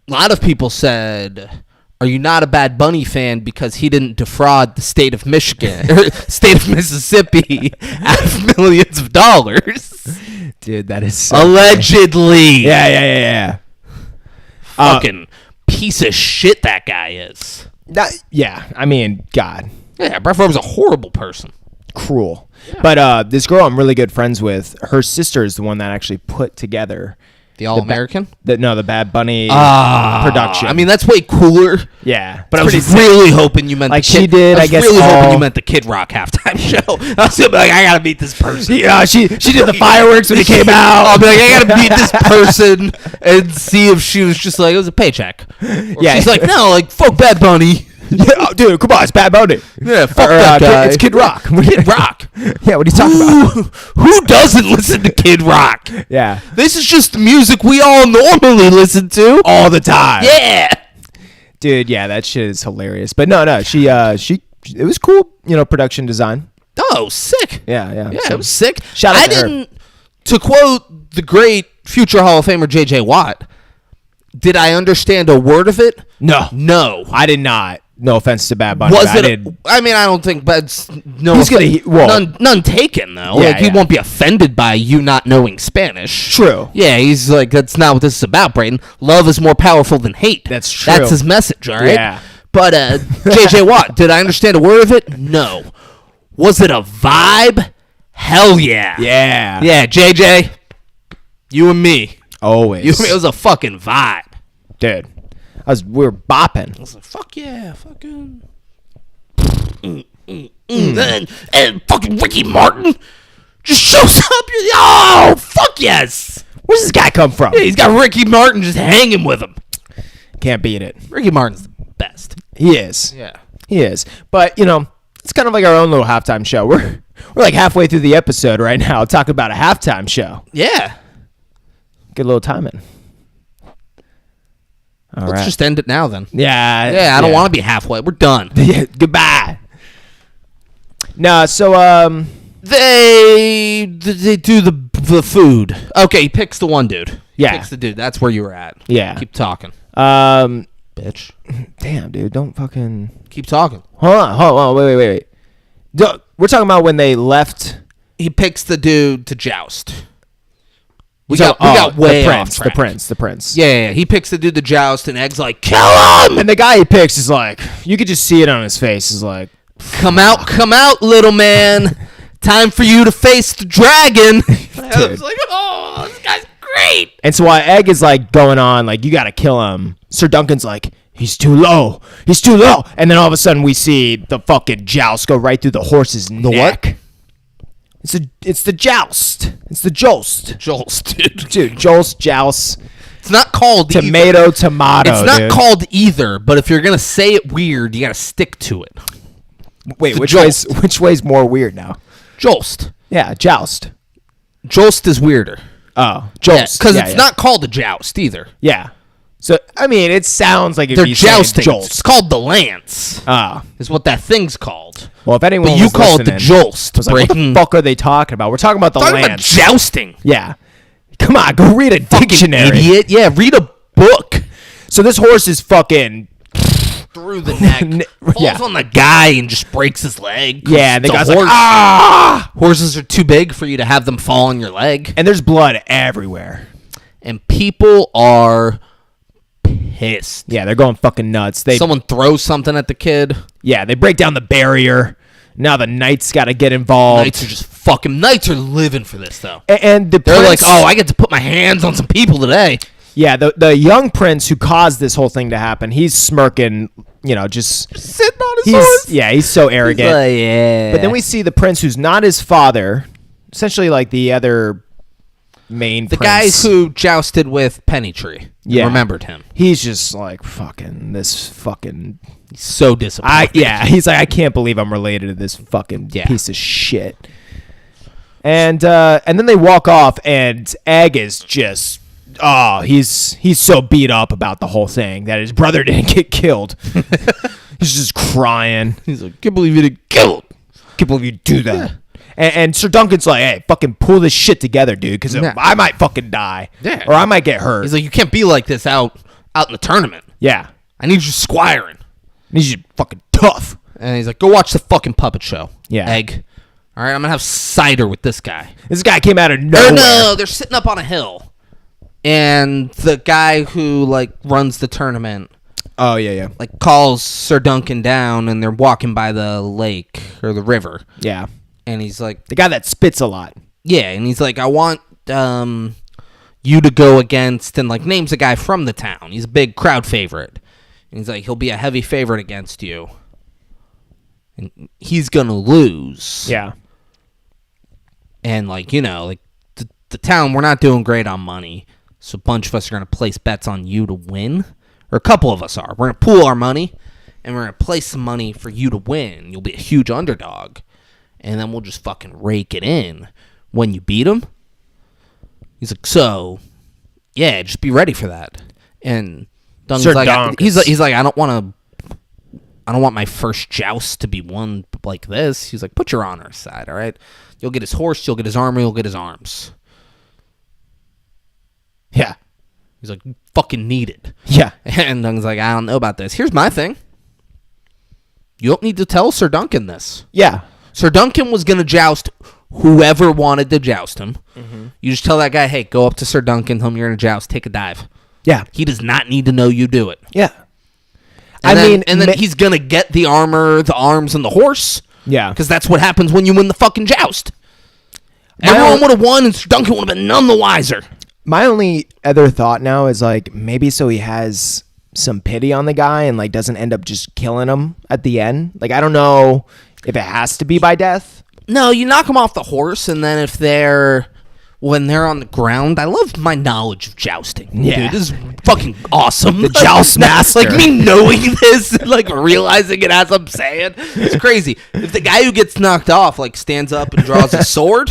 B: A lot of people said, are you not a Bad Bunny fan because he didn't defraud the state of Michigan, or state of Mississippi out of millions of dollars?
A: Dude, that is so
B: Allegedly.
A: Yeah.
B: Fucking piece of shit that guy is.
A: Yeah, I mean, God.
B: Yeah, Brett Favre's a horrible person.
A: Cruel. But this girl I'm really good friends with, her sister is the one that actually put together
B: The All-American?
A: the Bad Bunny production.
B: I mean, that's way cooler.
A: Yeah.
B: But I
A: It's
B: was
A: pretty
B: really hoping you meant
A: Like
B: the Kid.
A: she did,
B: I
A: I guess,
B: really hoping
A: all-
B: you meant the Kid Rock halftime show. I was gonna be like, I gotta meet this person.
A: Yeah, she did the fireworks when it came out.
B: I'll be like, I gotta meet this person and see if she was just like, it was a paycheck. Or
A: Yeah.
B: she's like, no, like, fuck Bad Bunny.
A: Yeah, oh, dude, come on, it's Bad Bunny.
B: Yeah, fuck that guy.
A: It's Kid Rock.
B: Kid Rock.
A: Yeah, what are you talking about?
B: Who doesn't listen to Kid Rock?
A: Yeah,
B: This is just the music we all normally listen to.
A: all the time.
B: Yeah.
A: Dude, yeah, that shit is hilarious. But no, she it was cool, production design.
B: Oh, sick.
A: Yeah.
B: Yeah,
A: So,
B: it was sick.
A: shout out
B: I
A: to her.
B: didn't, to quote the great future Hall of Famer J.J. Watt, did I understand a word of it?
A: No,
B: No.
A: I did not. No offense to Bad Bunny.
B: Was
A: but
B: it?
A: I did.
B: I mean, I don't think Bed's no.
A: He's gonna-
B: none taken though.
A: Yeah,
B: Like he
A: yeah.
B: won't be offended by you not knowing Spanish.
A: True.
B: Yeah, he's like, that's not what this is about, Brayden. Love is more powerful than hate.
A: That's true.
B: That's his message. All right.
A: Yeah.
B: But J.J. Watt, did I understand a word of it? No. Was it a vibe? Hell yeah.
A: Yeah.
B: Yeah, JJ, you and me.
A: Always.
B: It was a fucking vibe.
A: Dude. We were bopping.
B: I was like, fuck yeah, fucking. And fucking Ricky Martin just shows up. Oh, fuck yes.
A: Where's this guy come from?
B: Yeah, he's got Ricky Martin just hanging with him.
A: Can't beat it.
B: Ricky Martin's the best.
A: He is.
B: Yeah.
A: He is. But, you know, it's kind of like our own little halftime show. We're like halfway through the episode right now talking about a halftime show.
B: Yeah.
A: Good little timing. All
B: Let's
A: right.
B: just end it now then.
A: Yeah.
B: Yeah, I don't want to be halfway. We're done.
A: Yeah, goodbye. No, so
B: They do the food. Okay, he picks the one dude.
A: Yeah.
B: He picks the dude. That's where you were at.
A: Yeah.
B: Keep talking.
A: bitch. Damn, dude, don't fucking
B: Keep talking.
A: hold on, wait. We're talking about when they left.
B: He picks the dude to joust. We
A: So-
B: got way
A: the
B: off
A: prince,
B: track.
A: the prince.
B: Yeah. He picks the dude to joust, and Egg's like, kill him!
A: And the guy he picks is like, you could just see it on his face. Is like,
B: Come out, little man. Time for you to face the dragon. I was like, oh, this guy's great.
A: and so while Egg is like going on, like, you gotta kill him, Sir Duncan's like, he's too low, and then all of a sudden we see the fucking joust go right through the horse's neck. It's the joust. It's the joust.
B: Joust, dude.
A: Dude, joust.
B: It's not called
A: Tomato.
B: It's not
A: dude.
B: called either, but if you're going to say it weird, you got to stick to it.
A: Wait,
B: the
A: which way's more weird now?
B: Joust.
A: Yeah, joust.
B: Joust is weirder.
A: Oh, joust.
B: Because it's not called a joust either.
A: Yeah. So I mean, it sounds like it'd
B: They're
A: be saying
B: jousting.
A: jolt.
B: It's called the lance.
A: Oh.
B: Is what that thing's called.
A: Well, if anyone
B: But you
A: was
B: call it the
A: listening,
B: joust.
A: I was like, what the
B: Brayton.
A: fuck are they talking about? We're talking about the
B: Talking about
A: lance.
B: jousting.
A: Yeah. Come on, go read a dictionary.
B: Idiot. Yeah, read a book.
A: So this horse is fucking.
B: Through the neck. Falls
A: Yeah.
B: on the guy and just breaks his leg. 'Cause
A: Yeah, and the guy's like,
B: horse-
A: ah!
B: Horses are too big for you to have them fall on your leg.
A: And there's blood everywhere.
B: And people are pissed.
A: Yeah, they're going fucking nuts.
B: Someone throws something at the kid.
A: They break down the barrier. Now the knights got to get involved.
B: Knights are living for this though.
A: And the
B: They're
A: prince,
B: like, oh, I get to put my hands on some people today.
A: yeah, the young prince who caused this whole thing to happen, he's smirking, just
B: Sitting on his horse.
A: he's so arrogant.
B: Yeah.
A: But then we see the prince who's not his father, essentially like the other main
B: the guy
A: prince.
B: who jousted with Pennytree.
A: Yeah.
B: Remembered him.
A: He's just like this fucking.
B: He's so disappointed.
A: He's like, I can't believe I'm related to this fucking
B: Yeah.
A: piece of shit. And then they walk off, and Egg is just. Oh, he's so beat up about the whole thing that his brother didn't get killed. He's just crying.
B: He's like, can't believe you didn't kill him.
A: Can't believe you do that. And Sir Duncan's like, hey, fucking pull this shit together, dude, because
B: Yeah.
A: I might fucking die.
B: Yeah.
A: Or I might get hurt.
B: He's like, you can't be like this out in the tournament.
A: yeah.
B: I need you squiring.
A: He's just fucking tough.
B: And he's like, go watch the fucking puppet show.
A: Yeah.
B: Egg. All right, I'm going to have cider with this guy.
A: This guy came out of nowhere.
B: No, they're sitting up on a hill. And the guy who, runs the tournament,
A: Oh, yeah.
B: calls Sir Duncan down, and they're walking by the lake or the river.
A: Yeah.
B: And he's like,
A: The guy that spits a lot.
B: yeah, and he's like, I want you to go against, and, names a guy from the town. He's a big crowd favorite. And he's like, he'll be a heavy favorite against you. And he's going to lose.
A: Yeah.
B: And, the town, we're not doing great on money. So a bunch of us are going to place bets on you to win. Or a couple of us are. We're going to pool our money, and we're going to place some money for you to win. You'll be a huge underdog. And then we'll just fucking rake it in when you beat him. He's like, so, yeah, just be ready for that. And Duncan's
A: Sir
B: like,
A: Duncan.
B: he's like, I don't want my first joust to be won like this. He's like, put your honor aside, all right? You'll get his horse, you'll get his armor, you'll get his arms.
A: Yeah.
B: He's like, you fucking need it.
A: Yeah.
B: And Duncan's like, I don't know about this. Here's my thing. You don't need to tell Sir Duncan this.
A: Yeah.
B: Sir Duncan was going to joust whoever wanted to joust him.
A: Mm-hmm.
B: You just tell that guy, hey, go up to Sir Duncan, tell him you're going to joust, take a dive.
A: Yeah.
B: He does not need to know you do it.
A: Yeah.
B: And then he's going to get the armor, the arms, and the horse.
A: Yeah.
B: Because that's what happens when you win the fucking joust.
A: My
B: Everyone
A: own-
B: would have won, and Sir Duncan would have been none the wiser.
A: My only other thought now is maybe so he has some pity on the guy and like doesn't end up just killing him at the end. Like I don't know if it has to be by death.
B: No, you knock them off the horse, and then when they're on the ground, I love my knowledge of jousting.
A: Yeah.
B: Dude, this is fucking awesome.
A: The joust master.
B: Like me knowing this, like realizing it as I'm saying, it's crazy. If the guy who gets knocked off like stands up and draws a sword,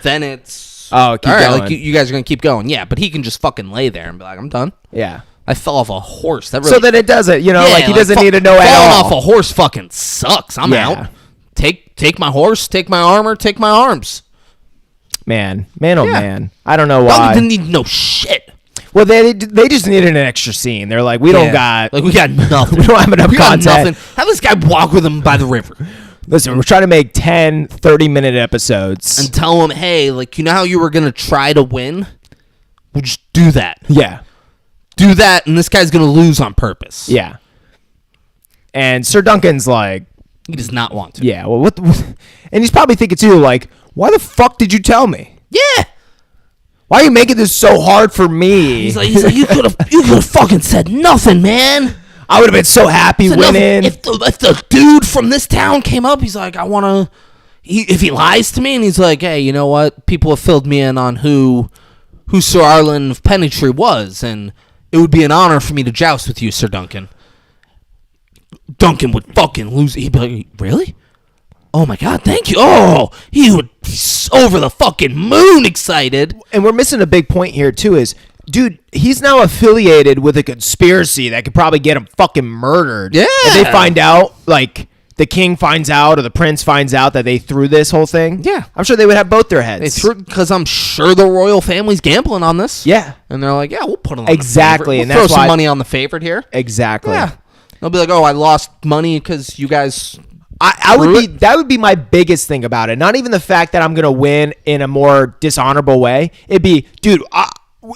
B: then it's
A: keep
B: all right.
A: going.
B: Like you guys are gonna keep going, yeah. But he can just fucking lay there and be like, I'm done.
A: Yeah.
B: I fell off a horse. That really,
A: So that it doesn't, like he doesn't need to know at
B: falling
A: all.
B: off a horse fucking sucks. I'm
A: Yeah.
B: out. Take my horse, take my armor, take my arms.
A: Man, oh
B: Yeah.
A: man. I don't know
B: Dunk
A: why.
B: didn't need no shit.
A: Well, they just needed an extra scene. They're like, we don't got
B: we got nothing.
A: we don't have enough
B: We got
A: content.
B: nothing. Have this guy walk with him by the river
A: Listen, we're trying to make 10 30-minute episodes.
B: and tell him, hey, like you know how you were gonna try to win? We'll just do that.
A: Yeah.
B: Do that, and this guy's gonna lose on purpose.
A: Yeah. And Sir Duncan's like,
B: He does not want to.
A: yeah, well, and he's probably thinking too, like, why the fuck did you tell me?
B: Yeah.
A: Why are you making this so hard for me?
B: He's like, you could have fucking said nothing, man.
A: I would have been so happy
B: Said
A: winning.
B: nothing. If the dude from this town came up, he's like, I want to. If he lies to me and he's like, hey, you know what? People have filled me in on who Sir Arlen of Pennytree was, and it would be an honor for me to joust with you, Sir Duncan. Duncan would fucking lose. He'd be like, really? Oh my god, thank you. Oh, he would be over the fucking moon excited.
A: And we're missing a big point here too is, dude, he's now affiliated with a conspiracy that could probably get him fucking murdered.
B: Yeah.
A: If they find out, like, the king finds out or the prince finds out that they threw this whole thing.
B: Yeah.
A: I'm sure they would have both their heads.
B: They threw because I'm sure the royal family's gambling on this.
A: Yeah.
B: And they're like, yeah, we'll put it on
A: Exactly,
B: the favorite.
A: and
B: We'll
A: that's
B: throw some
A: why-
B: money on the favorite here.
A: Exactly.
B: Yeah. They'll be like, oh, I lost money because you guys.
A: I would
B: Screw
A: be that would be my biggest thing about it. Not even the fact that I'm gonna win in a more dishonorable way. It'd be, dude,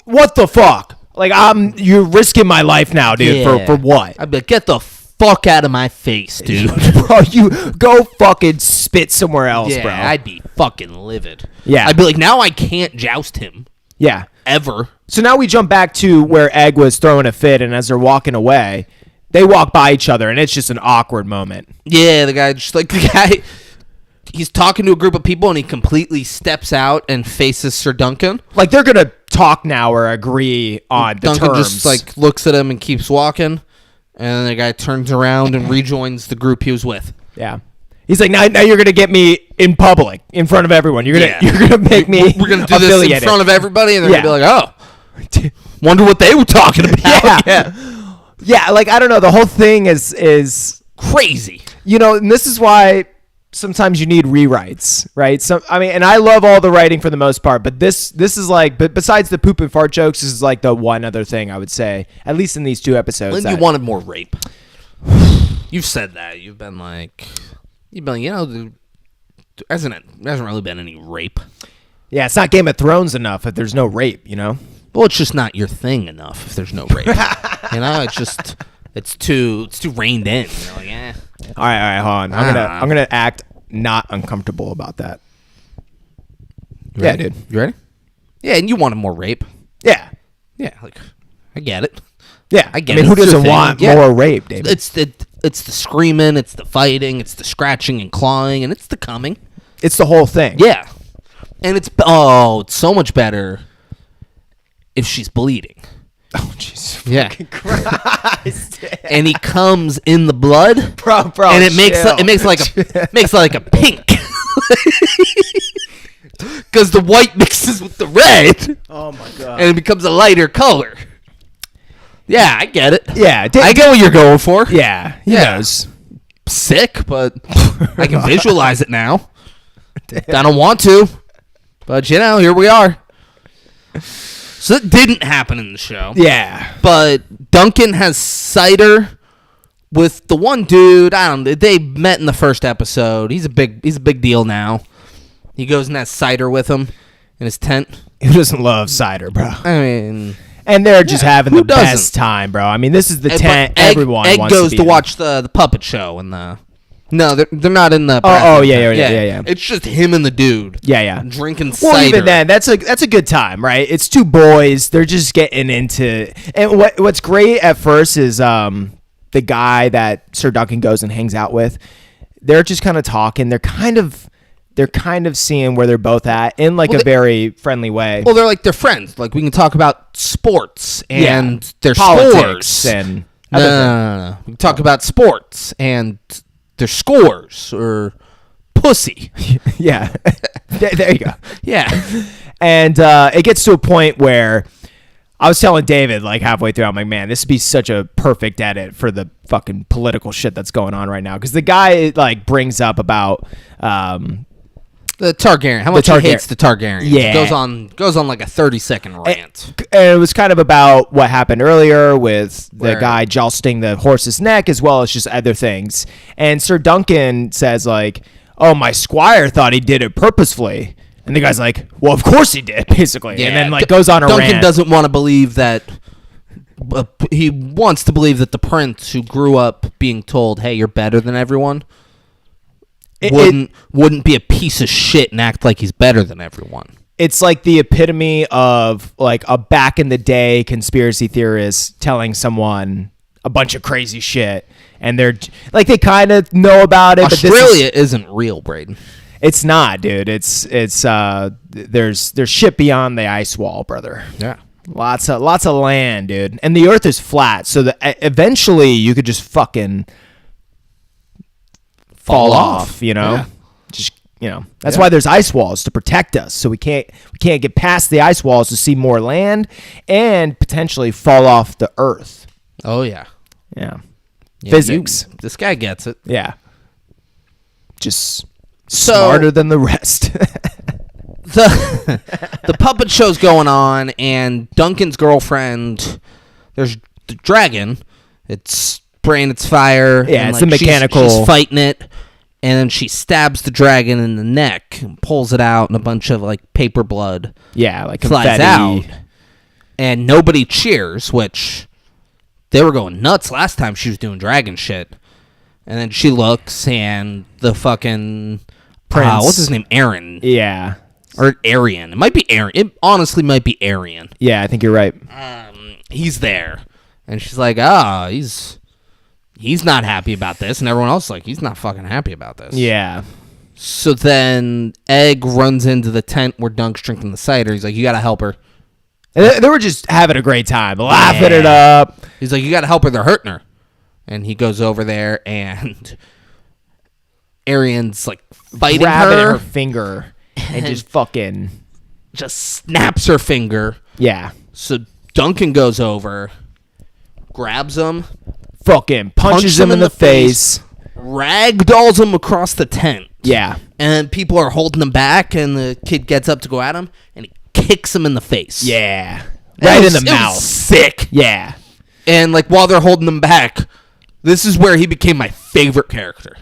A: what the fuck? Like you're risking my life now, dude.
B: Yeah.
A: For what?
B: I'd be like, get the fuck out of my face, dude.
A: Bro, you go fucking spit somewhere else,
B: Yeah,
A: bro.
B: I'd be fucking livid.
A: Yeah.
B: I'd be like, now I can't joust him
A: Yeah.
B: ever.
A: So now we jump back to where Egg was throwing a fit, and as they're walking away, they walk by each other, and it's just an awkward moment.
B: Yeah, the guy, he's talking to a group of people, and he completely steps out and faces Sir Duncan.
A: Like they're gonna talk now or agree on the
B: Duncan
A: terms.
B: just like looks at him and keeps walking, and then the guy turns around and rejoins the group he was with.
A: yeah. He's like, now you're gonna get me in public, in front of everyone. You're gonna make me.
B: We're gonna do this in
A: affiliated.
B: front of everybody, and they're
A: Yeah.
B: gonna be like, "Oh, wonder what they were talking about."
A: Yeah. Like I don't know. The whole thing is
B: Crazy.
A: and this is why sometimes you need rewrites, right? So I mean, and I love all the writing for the most part, but this is like, but besides the poop and fart jokes, this is like the one other thing I would say, at least in these two episodes.
B: When you wanted more rape. You've said that. You've been like, there hasn't really been any rape.
A: Yeah, it's not Game of Thrones enough if there's no rape,
B: Well, it's just not your thing enough if there's no rape. It's just it's too reined in. You're like, eh.
A: All right, hold on. I'm gonna act not uncomfortable about that.
B: You
A: Yeah,
B: ready?
A: dude.
B: You ready? Yeah, and you wanted more rape.
A: Yeah,
B: Yeah, like I get it.
A: yeah.
B: I get
A: I mean,
B: it.
A: who
B: It's your
A: doesn't
B: thing.
A: want
B: Yeah.
A: more rape, David?
B: It's the screaming, it's the fighting, it's the scratching and clawing, and it's the coming.
A: It's the whole thing.
B: Yeah, and it's so much better if she's bleeding.
A: Oh, Jesus.
B: Yeah,
A: Christ.
B: and he comes in the blood,
A: bro,
B: and it makes
A: chill.
B: makes like a pink. Because the white mixes with the red,
A: Oh my god.
B: and it becomes a lighter color. Yeah, I get it.
A: Yeah,
B: I get what you're going for.
A: yeah, he
B: Yeah.
A: knows.
B: Sick, but I can visualize it now. I don't want to, but here we are. So that didn't happen in the show.
A: Yeah.
B: But Duncan has cider with the one dude. They met in the first episode. He's a big deal now. He goes and has cider with him in his tent.
A: Who doesn't love cider, bro?
B: I mean,
A: And they're just having
B: who
A: the best
B: doesn't?
A: time, bro. I mean, this is the
B: but
A: tent
B: Egg
A: everyone
B: Egg
A: wants
B: goes
A: to
B: to
A: be in.
B: watch the puppet show and the No, they're not in the.
A: Oh, yeah.
B: It's just him and the dude.
A: Yeah.
B: Drinking cider.
A: Well, even then, that's a good time, right? It's two boys. They're just getting into. And what's great at first is the guy that Sir Duncan goes and hangs out with. They're just kind of talking. They're kind of seeing where they're both at in like a very friendly way.
B: Well, they're like they're friends. Like we can talk about sports and their
A: politics
B: scores
A: and
B: no. We can talk about sports and their scores or pussy.
A: Yeah. There you go.
B: Yeah.
A: And it gets to a point where I was telling David like halfway through, I'm like, man, this would be such a perfect edit for the fucking political shit that's going on right now. Because the guy like brings up about
B: the Targaryen. How much he hates the Targaryens.
A: Yeah.
B: Goes on like a 30-second rant.
A: And it was kind of about what happened earlier with the guy jousting the horse's neck, as well as just other things. And Sir Duncan says like, oh, my squire thought he did it purposefully. And the guy's like, well, of course he did, basically. Yeah. And then like goes on a
B: Duncan
A: rant.
B: doesn't want to believe that. He wants to believe that the prince who grew up being told, hey, you're better than everyone, wouldn't be a piece of shit and act like he's better than everyone.
A: It's like the epitome of like a back in the day conspiracy theorist telling someone a bunch of crazy shit, and they're like they kind of know about it.
B: Australia isn't real, Braden.
A: It's not, dude. It's there's shit beyond the ice wall, brother.
B: Yeah.
A: Lots of land, dude. And the earth is flat, so that eventually you could just fucking fall off, you know?
B: Yeah.
A: Just, you know. That's why there's ice walls, to protect us. So we can't get past the ice walls to see more land and potentially fall off the earth.
B: Oh yeah.
A: Yeah. Physics.
B: This guy gets it.
A: Yeah. Just smarter than the rest.
B: The puppet show's going on, and Duncan's girlfriend, there's the dragon. It's spraying its fire.
A: Yeah,
B: and
A: it's the mechanical.
B: She's fighting it, and then she stabs the dragon in the neck and pulls it out, and a bunch of like paper blood
A: like
B: flies
A: confetti.
B: out. And nobody cheers, which they were going nuts last time she was doing dragon shit. And then she looks, and the fucking
A: Prince.
B: what's his name? Aaron.
A: Yeah.
B: Or Arian. It might be Arian. It honestly might be Arian.
A: Yeah, I think you're right.
B: He's there. And she's like, he's not happy about this. And everyone else is like, he's not fucking happy about this.
A: Yeah.
B: So then Egg runs into the tent where Dunk's drinking the cider. He's like, you got to help her.
A: And they were just having a great time, laughing it up.
B: He's like, you got to help her. They're hurting her. And he goes over there, and Arian's like fighting
A: grabbing
B: her
A: finger and just fucking
B: just snaps her finger.
A: Yeah.
B: So Duncan goes over, grabs him,
A: fucking punches him in the face,
B: ragdolls him across the tent.
A: Yeah.
B: And people are holding him back, and the kid gets up to go at him, and he kicks him in the face.
A: Yeah.
B: And
A: Right
B: it
A: in
B: was-
A: the
B: it was
A: mouth.
B: sick.
A: Yeah.
B: And like while they're holding him back, this is where he became my favorite character.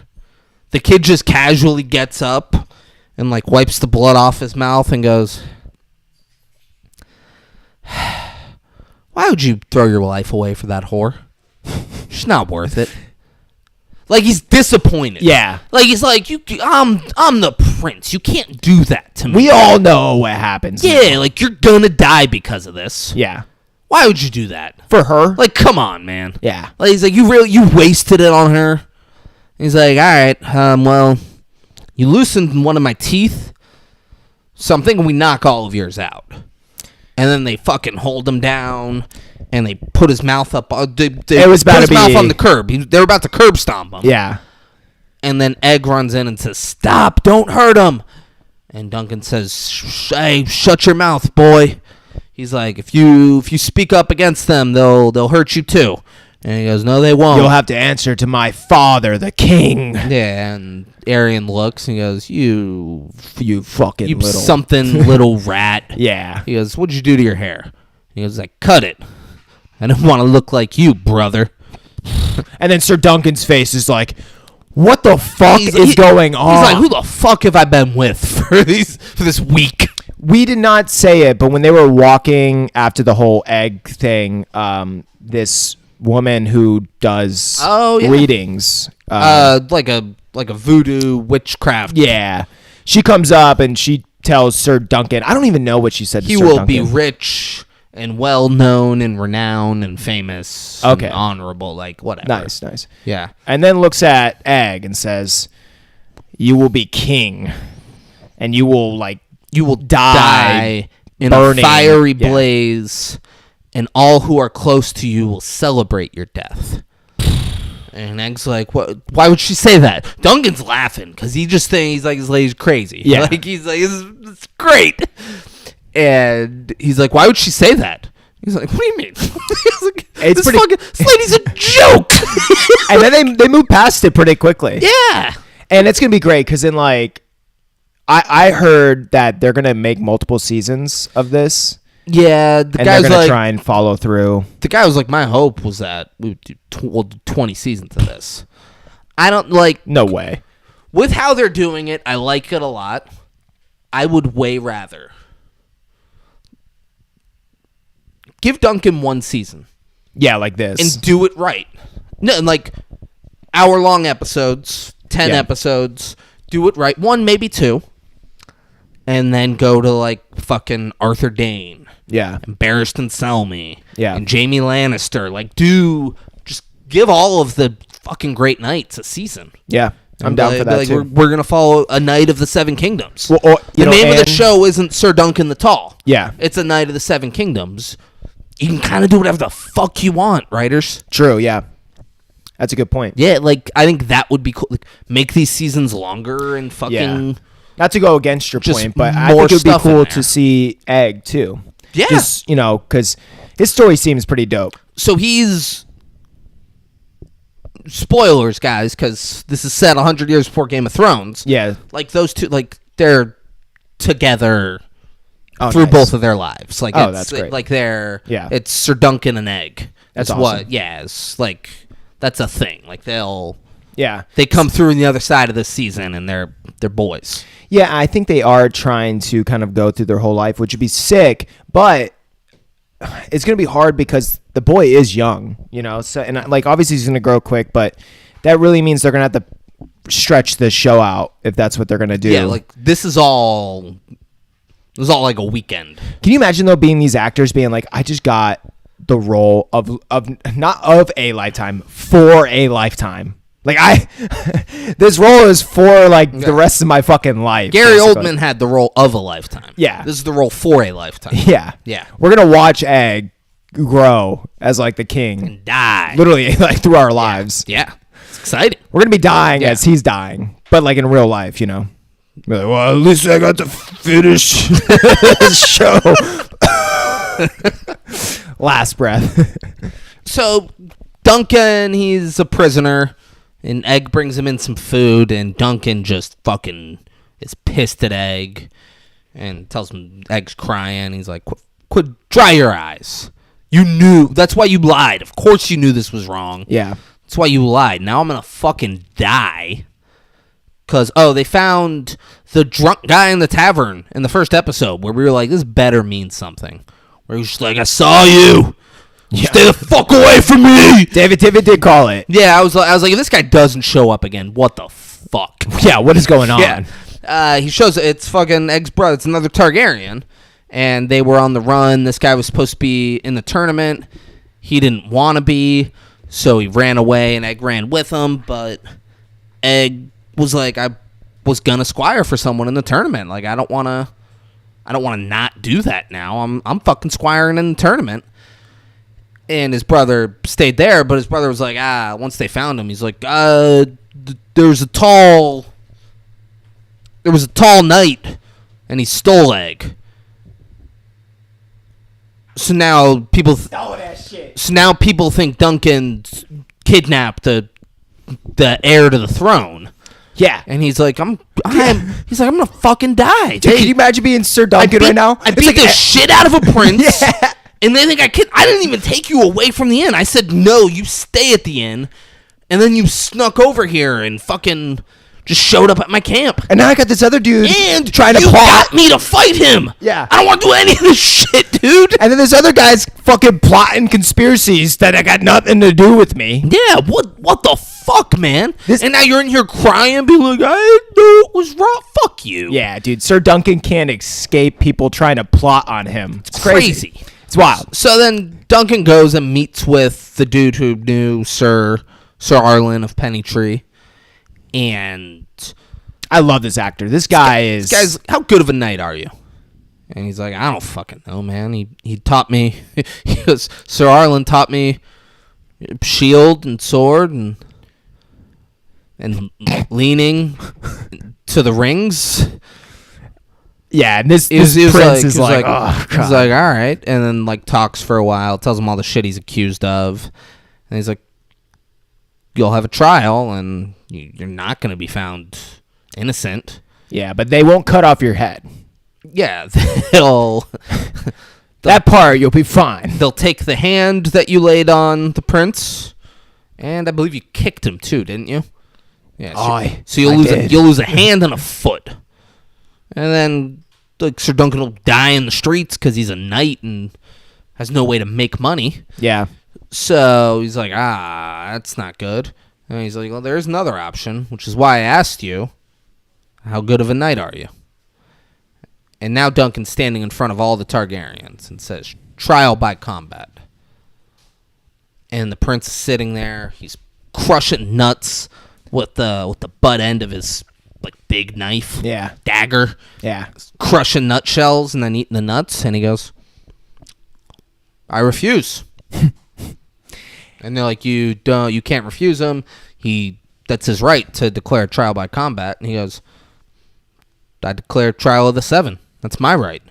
B: The kid just casually gets up and like wipes the blood off his mouth and goes, why would you throw your life away for that whore? She's not worth it. Like he's disappointed.
A: Yeah.
B: Like he's like, I'm the prince. You can't do that to me.
A: We all know what happens.
B: Yeah, like you're gonna die because of this.
A: Yeah.
B: Why would you do that?
A: For her?
B: Like, come on, man.
A: Yeah.
B: Like he's like, you wasted it on her. He's like, all right, well, you loosened one of my teeth. So I'm thinking we knock all of yours out. And then they fucking hold him down, and they put his mouth up. It
A: was about
B: put his
A: to
B: mouth
A: be-
B: on the curb. They were about to curb stomp him.
A: Yeah.
B: And then Egg runs in and says, stop, don't hurt him. And Duncan says, hey, shut your mouth, boy. He's like, if you speak up against them, they'll hurt you too. And he goes, no, they won't.
A: You'll have to answer to my father, the king.
B: Yeah, and Arian looks and he goes, you
A: fucking little
B: something little rat.
A: Yeah.
B: He goes, what'd you do to your hair? He goes, I cut it. I don't want to look like you, brother.
A: And then Sir Duncan's face is like, what the fuck is going on?
B: He's like, who the fuck have I been with for this week?
A: We did not say it, but when they were walking after the whole egg thing, this woman who does readings,
B: like a like a voodoo witchcraft.
A: Yeah. She comes up and she tells Sir Duncan. I don't even know what she said to
B: He
A: Sir
B: will
A: Duncan.
B: be rich and well known and renowned and famous.
A: Okay.
B: And honorable, like whatever.
A: Nice.
B: Yeah.
A: And then looks at Egg and says, "You will be king, and you will die
B: in
A: burning."
B: a fiery
A: Yeah.
B: blaze, and all who are close to you will celebrate your death. And Egg's like, "What? Why would she say that?" Duncan's laughing because he just thinks he's like, "This lady's crazy."
A: Yeah.
B: Like he's like, "It's great." And he's like, "Why would she say that?" He's like, "What do you mean?" He's like,
A: It's
B: this lady's a joke.
A: And then they move past it pretty quickly.
B: Yeah.
A: And it's gonna be great because then I heard that they're gonna make multiple seasons of this,
B: Yeah, the
A: and they're
B: guy's
A: gonna
B: like,
A: try and follow through.
B: the guy was like, my hope was that we would do we'll do 20 seasons of this. I don't like
A: No way.
B: with how they're doing it. I like it a lot. I would way rather give Duncan one season
A: Yeah, like this.
B: and do it right. No, like hour-long episodes, 10
A: Yeah.
B: episodes. Do it right. One, maybe two. And then go to like fucking Arthur Dane.
A: Yeah.
B: And Barristan Selmy.
A: Yeah.
B: And Jaime Lannister. Like, just give all of the fucking great knights a season.
A: Yeah. I'm
B: And
A: down
B: be
A: for
B: be
A: that
B: like,
A: too.
B: We're going to follow a Knight of the Seven Kingdoms.
A: Well, or,
B: The
A: you know,
B: name of the
A: and-
B: show isn't Sir Duncan the Tall.
A: Yeah.
B: It's a Knight of the Seven Kingdoms. You can kind of do whatever the fuck you want, writers.
A: True. Yeah. That's a good point.
B: Yeah, like, I think that would be cool. Like, make these seasons longer and fucking...
A: Yeah. Not to go against your
B: Just
A: point, but I
B: more
A: think it would be
B: stuff in
A: cool
B: there.
A: to see Egg too.
B: Yeah.
A: Just, because his story seems pretty dope.
B: So he's... Spoilers, guys, because this is set 100 years before Game of Thrones.
A: Yeah.
B: Like, those two, like, they're together
A: Oh,
B: through
A: nice.
B: both of their lives. Like,
A: Oh,
B: it's,
A: that's great.
B: Like, they're...
A: Yeah.
B: It's Sir Duncan and Egg.
A: That's
B: It's what...
A: awesome.
B: Yeah, it's like... That's a thing. Like,
A: Yeah.
B: they come through on the other side of this season, and they're boys.
A: Yeah, I think they are trying to kind of go through their whole life, which would be sick, but it's going to be hard because the boy is young, so, and like, obviously he's going to grow quick, but that really means they're going to have to stretch the show out if that's what they're going to do.
B: Yeah, like, this is all like a weekend.
A: Can you imagine though being these actors being like, I just got the role of not of a lifetime, for a lifetime. Like this role is for like the rest of my fucking life.
B: Gary
A: basically.
B: Oldman had the role of a lifetime.
A: Yeah.
B: This is the role for a lifetime.
A: Yeah.
B: Yeah.
A: We're gonna watch Egg grow as like the king.
B: Die.
A: Literally like through our lives.
B: Yeah. It's exciting.
A: We're gonna be dying
B: Yeah.
A: as he's dying. But like in real life, We're like, well, at least I got to finish this show. Last breath.
B: So Duncan, he's a prisoner, and Egg brings him in some food, and Duncan just fucking is pissed at Egg and tells him Egg's crying. He's like, quit, dry your eyes. You knew. That's why you lied. Of course you knew this was wrong.
A: Yeah.
B: That's why you lied. Now I'm going to fucking die. Because, they found the drunk guy in the tavern in the first episode where we were like, this better mean something. Where he was just like, I saw you. Stay the fuck away from me.
A: David did call it.
B: Yeah, I was like, if this guy doesn't show up again, what the fuck?
A: Yeah, what is going on?
B: Yeah. He shows it's fucking Egg's brother. It's another Targaryen. And they were on the run. This guy was supposed to be in the tournament. He didn't want to be. So he ran away, and Egg ran with him. But Egg was like, I was gonna squire for someone in the tournament. Like, I don't want to not do that now. I'm fucking squiring in the tournament. And his brother stayed there, but his brother was like, once they found him, he's like, there was a tall knight, and he stole Egg. So now people think Duncan kidnapped the heir to the throne.
A: Yeah.
B: And he's like, I'm gonna fucking die.
A: Dude, can you imagine being Sir Duncan right now?
B: I
A: It's
B: beat
A: like,
B: the shit out of a prince.
A: Yeah.
B: And they think I didn't even take you away from the inn. I said, no, you stay at the inn. And then you snuck over here and fucking just showed up at my camp.
A: And now I got this other dude
B: And
A: trying to
B: you
A: plot.
B: got me to fight him.
A: Yeah.
B: I don't want to do any of this shit, dude.
A: And then this other guy's fucking plotting conspiracies that got nothing to do with me.
B: Yeah, what the fuck, man? And now you're in here crying, being like, I knew it was wrong. Fuck you.
A: Yeah, dude. Sir Duncan can't escape people trying to plot on him. It's crazy. It's wild.
B: So then Duncan goes and meets with the dude who knew Sir Arlen of Pennytree. And
A: I love this actor. This guy's,
B: how good of a knight are you? And he's like, I don't fucking know, man. He taught me. He goes, Sir Arlen taught me shield and sword and leaning to the rings.
A: Yeah, and this
B: He
A: prince is like, oh, God.
B: He's like, all right, and then like talks for a while, tells him all the shit he's accused of, and he's like, you'll have a trial, and you're not going to be found innocent.
A: Yeah, but they won't cut off your head.
B: Yeah, they'll
A: that part you'll be fine.
B: They'll take the hand that you laid on the prince, and I believe you kicked him too, didn't you? Yeah. So you'll lose a hand and a foot, and then like Sir Duncan will die in the streets because he's a knight and has no way to make money.
A: Yeah.
B: So he's like, that's not good. And he's like, well, there's another option, which is why I asked you, how good of a knight are you? And now Duncan's standing in front of all the Targaryens and says, trial by combat. And the prince is sitting there. He's crushing nuts with the butt end of his like big knife.
A: Yeah.
B: Dagger.
A: Yeah.
B: Crushing nutshells and then eating the nuts. And he goes, I refuse. And they're like, you can't refuse him. That's his right to declare trial by combat. And he goes, I declare trial of the 7. That's my right.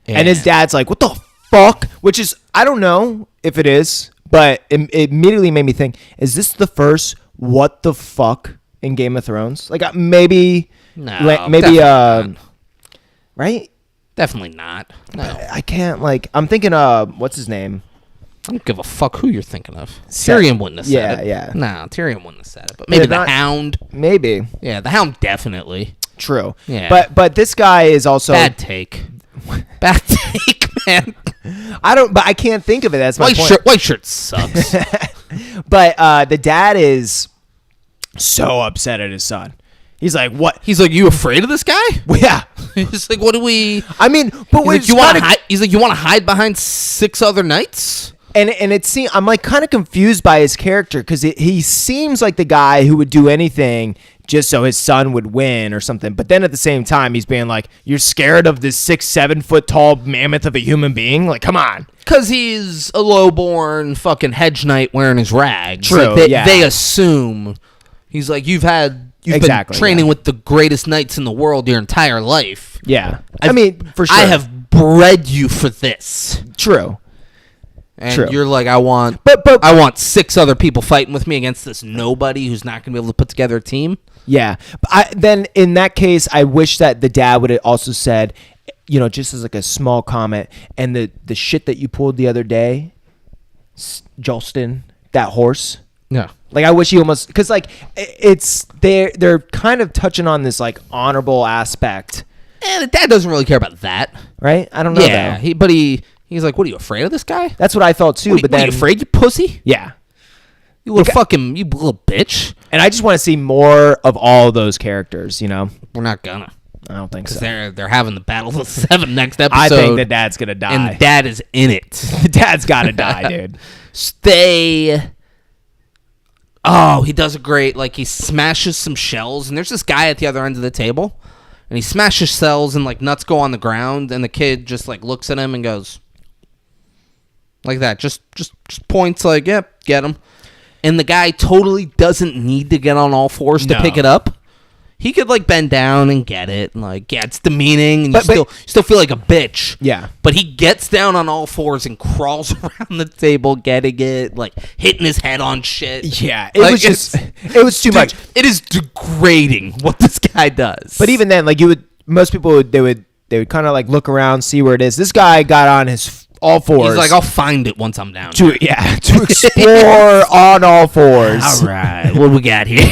A: And his dad's like, what the fuck? Which is, I don't know if it is, but it immediately made me think, is this the first what the fuck in Game of Thrones? Like maybe,
B: not.
A: Right?
B: Definitely not. No.
A: I can't, like, I'm thinking, what's his name?
B: I don't give a fuck who you're thinking of. Tyrion wouldn't have said it.
A: Yeah.
B: No, Tyrion wouldn't have said it. But maybe the Hound.
A: Maybe.
B: Yeah, the Hound definitely.
A: True.
B: Yeah.
A: But this guy is also
B: bad take. Bad take, man.
A: But I can't think of it. That's my point.
B: White shirt sucks.
A: But the dad is so upset at his son. He's like, what?
B: He's like, you afraid of this guy?
A: Well, yeah.
B: He's like, what do we?
A: I mean, but
B: he's like, you want to hide? He's like, you want to hide behind 6 other knights?
A: And it seems I'm like kind of confused by his character because he seems like the guy who would do anything just so his son would win or something. But then at the same time, he's being like, "You're scared of this 6-7 foot tall mammoth of a human being? Like, come on."
B: Because he's a lowborn fucking hedge knight wearing his rags.
A: True.
B: Like
A: yeah.
B: They assume he's like you've been training with the greatest knights in the world your entire life.
A: Yeah. I mean, for sure.
B: I have bred you for this.
A: True.
B: And you're like, I want 6 other people fighting with me against this nobody who's not going to be able to put together a team.
A: Yeah. But then in that case, I wish that the dad would have also said, just as like a small comment, and the shit that you pulled the other day, Jolston, that horse.
B: Yeah.
A: Like I wish he almost, because like they're kind of touching on this like honorable aspect.
B: And the dad doesn't really care about that,
A: right? I don't know.
B: Yeah. He's like, what are you afraid of this guy?
A: That's what I thought too.
B: What are you afraid, you pussy?
A: Yeah.
B: You little you little bitch.
A: And I just want to see more of all those characters.
B: We're not gonna.
A: I don't think so.
B: They're having the Battle of the 7 next episode.
A: I think the dad's gonna die.
B: And dad is in it.
A: The dad's gotta die, dude.
B: He does a great, like, he smashes some shells, and there's this guy at the other end of the table, and he smashes shells, and, like, nuts go on the ground, and the kid just, like, looks at him and goes, like that, just points, like, yep, get him. And the guy totally doesn't need to get on all fours to pick it up. He could, like, bend down and get it, and, like, yeah, it's demeaning, and you still feel like a bitch.
A: Yeah.
B: But he gets down on all fours and crawls around the table, getting it, like, hitting his head on shit.
A: Yeah, it was too much.
B: It is degrading what this guy does.
A: But even then, like, most people would kind of, like, look around, see where it is. This guy got on his all fours.
B: He's like, I'll find it once I'm down.
A: To explore on all fours.
B: All right, what we got here?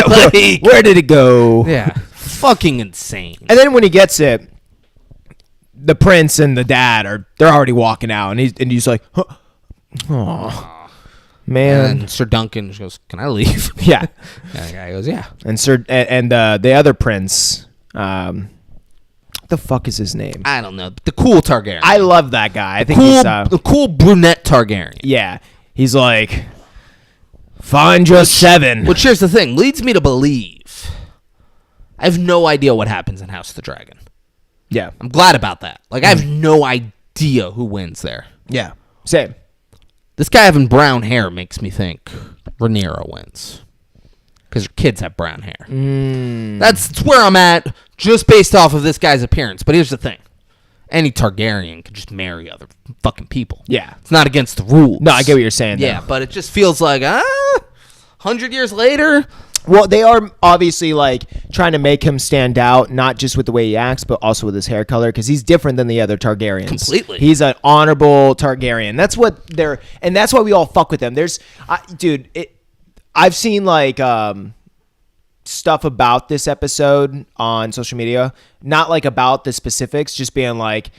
A: Like, where did it go?
B: Yeah, fucking insane.
A: And then when he gets it, the prince and the dad they're already walking out, and he's like, huh. Man.
B: And then Sir Duncan just goes, "Can I leave?"
A: Yeah.
B: And the guy goes, "Yeah."
A: And the other prince, what the fuck is his name?
B: I don't know. The cool Targaryen.
A: I love that guy. I think
B: cool,
A: he's
B: the cool brunette Targaryen.
A: yeah. He's like, find your 7.
B: Which, here's the thing, leads me to believe I have no idea what happens in House of the Dragon.
A: Yeah.
B: I'm glad about that. Like, I have no idea who wins there.
A: Yeah. Same.
B: This guy having brown hair makes me think Rhaenyra wins. Because her kids have brown hair. That's where I'm at, just based off of this guy's appearance. But here's the thing. Any Targaryen can just marry other fucking people.
A: Yeah.
B: It's not against the rules.
A: No, I get what you're saying.
B: Yeah,
A: though.
B: but it just feels like, 100 years later.
A: Well, they are obviously like trying to make him stand out, not just with the way he acts, but also with his hair color, because he's different than the other Targaryens.
B: Completely.
A: He's an honorable Targaryen. That's what they're, and that's why we all fuck with them. I've seen like stuff about this episode on social media, not like about the specifics, just being like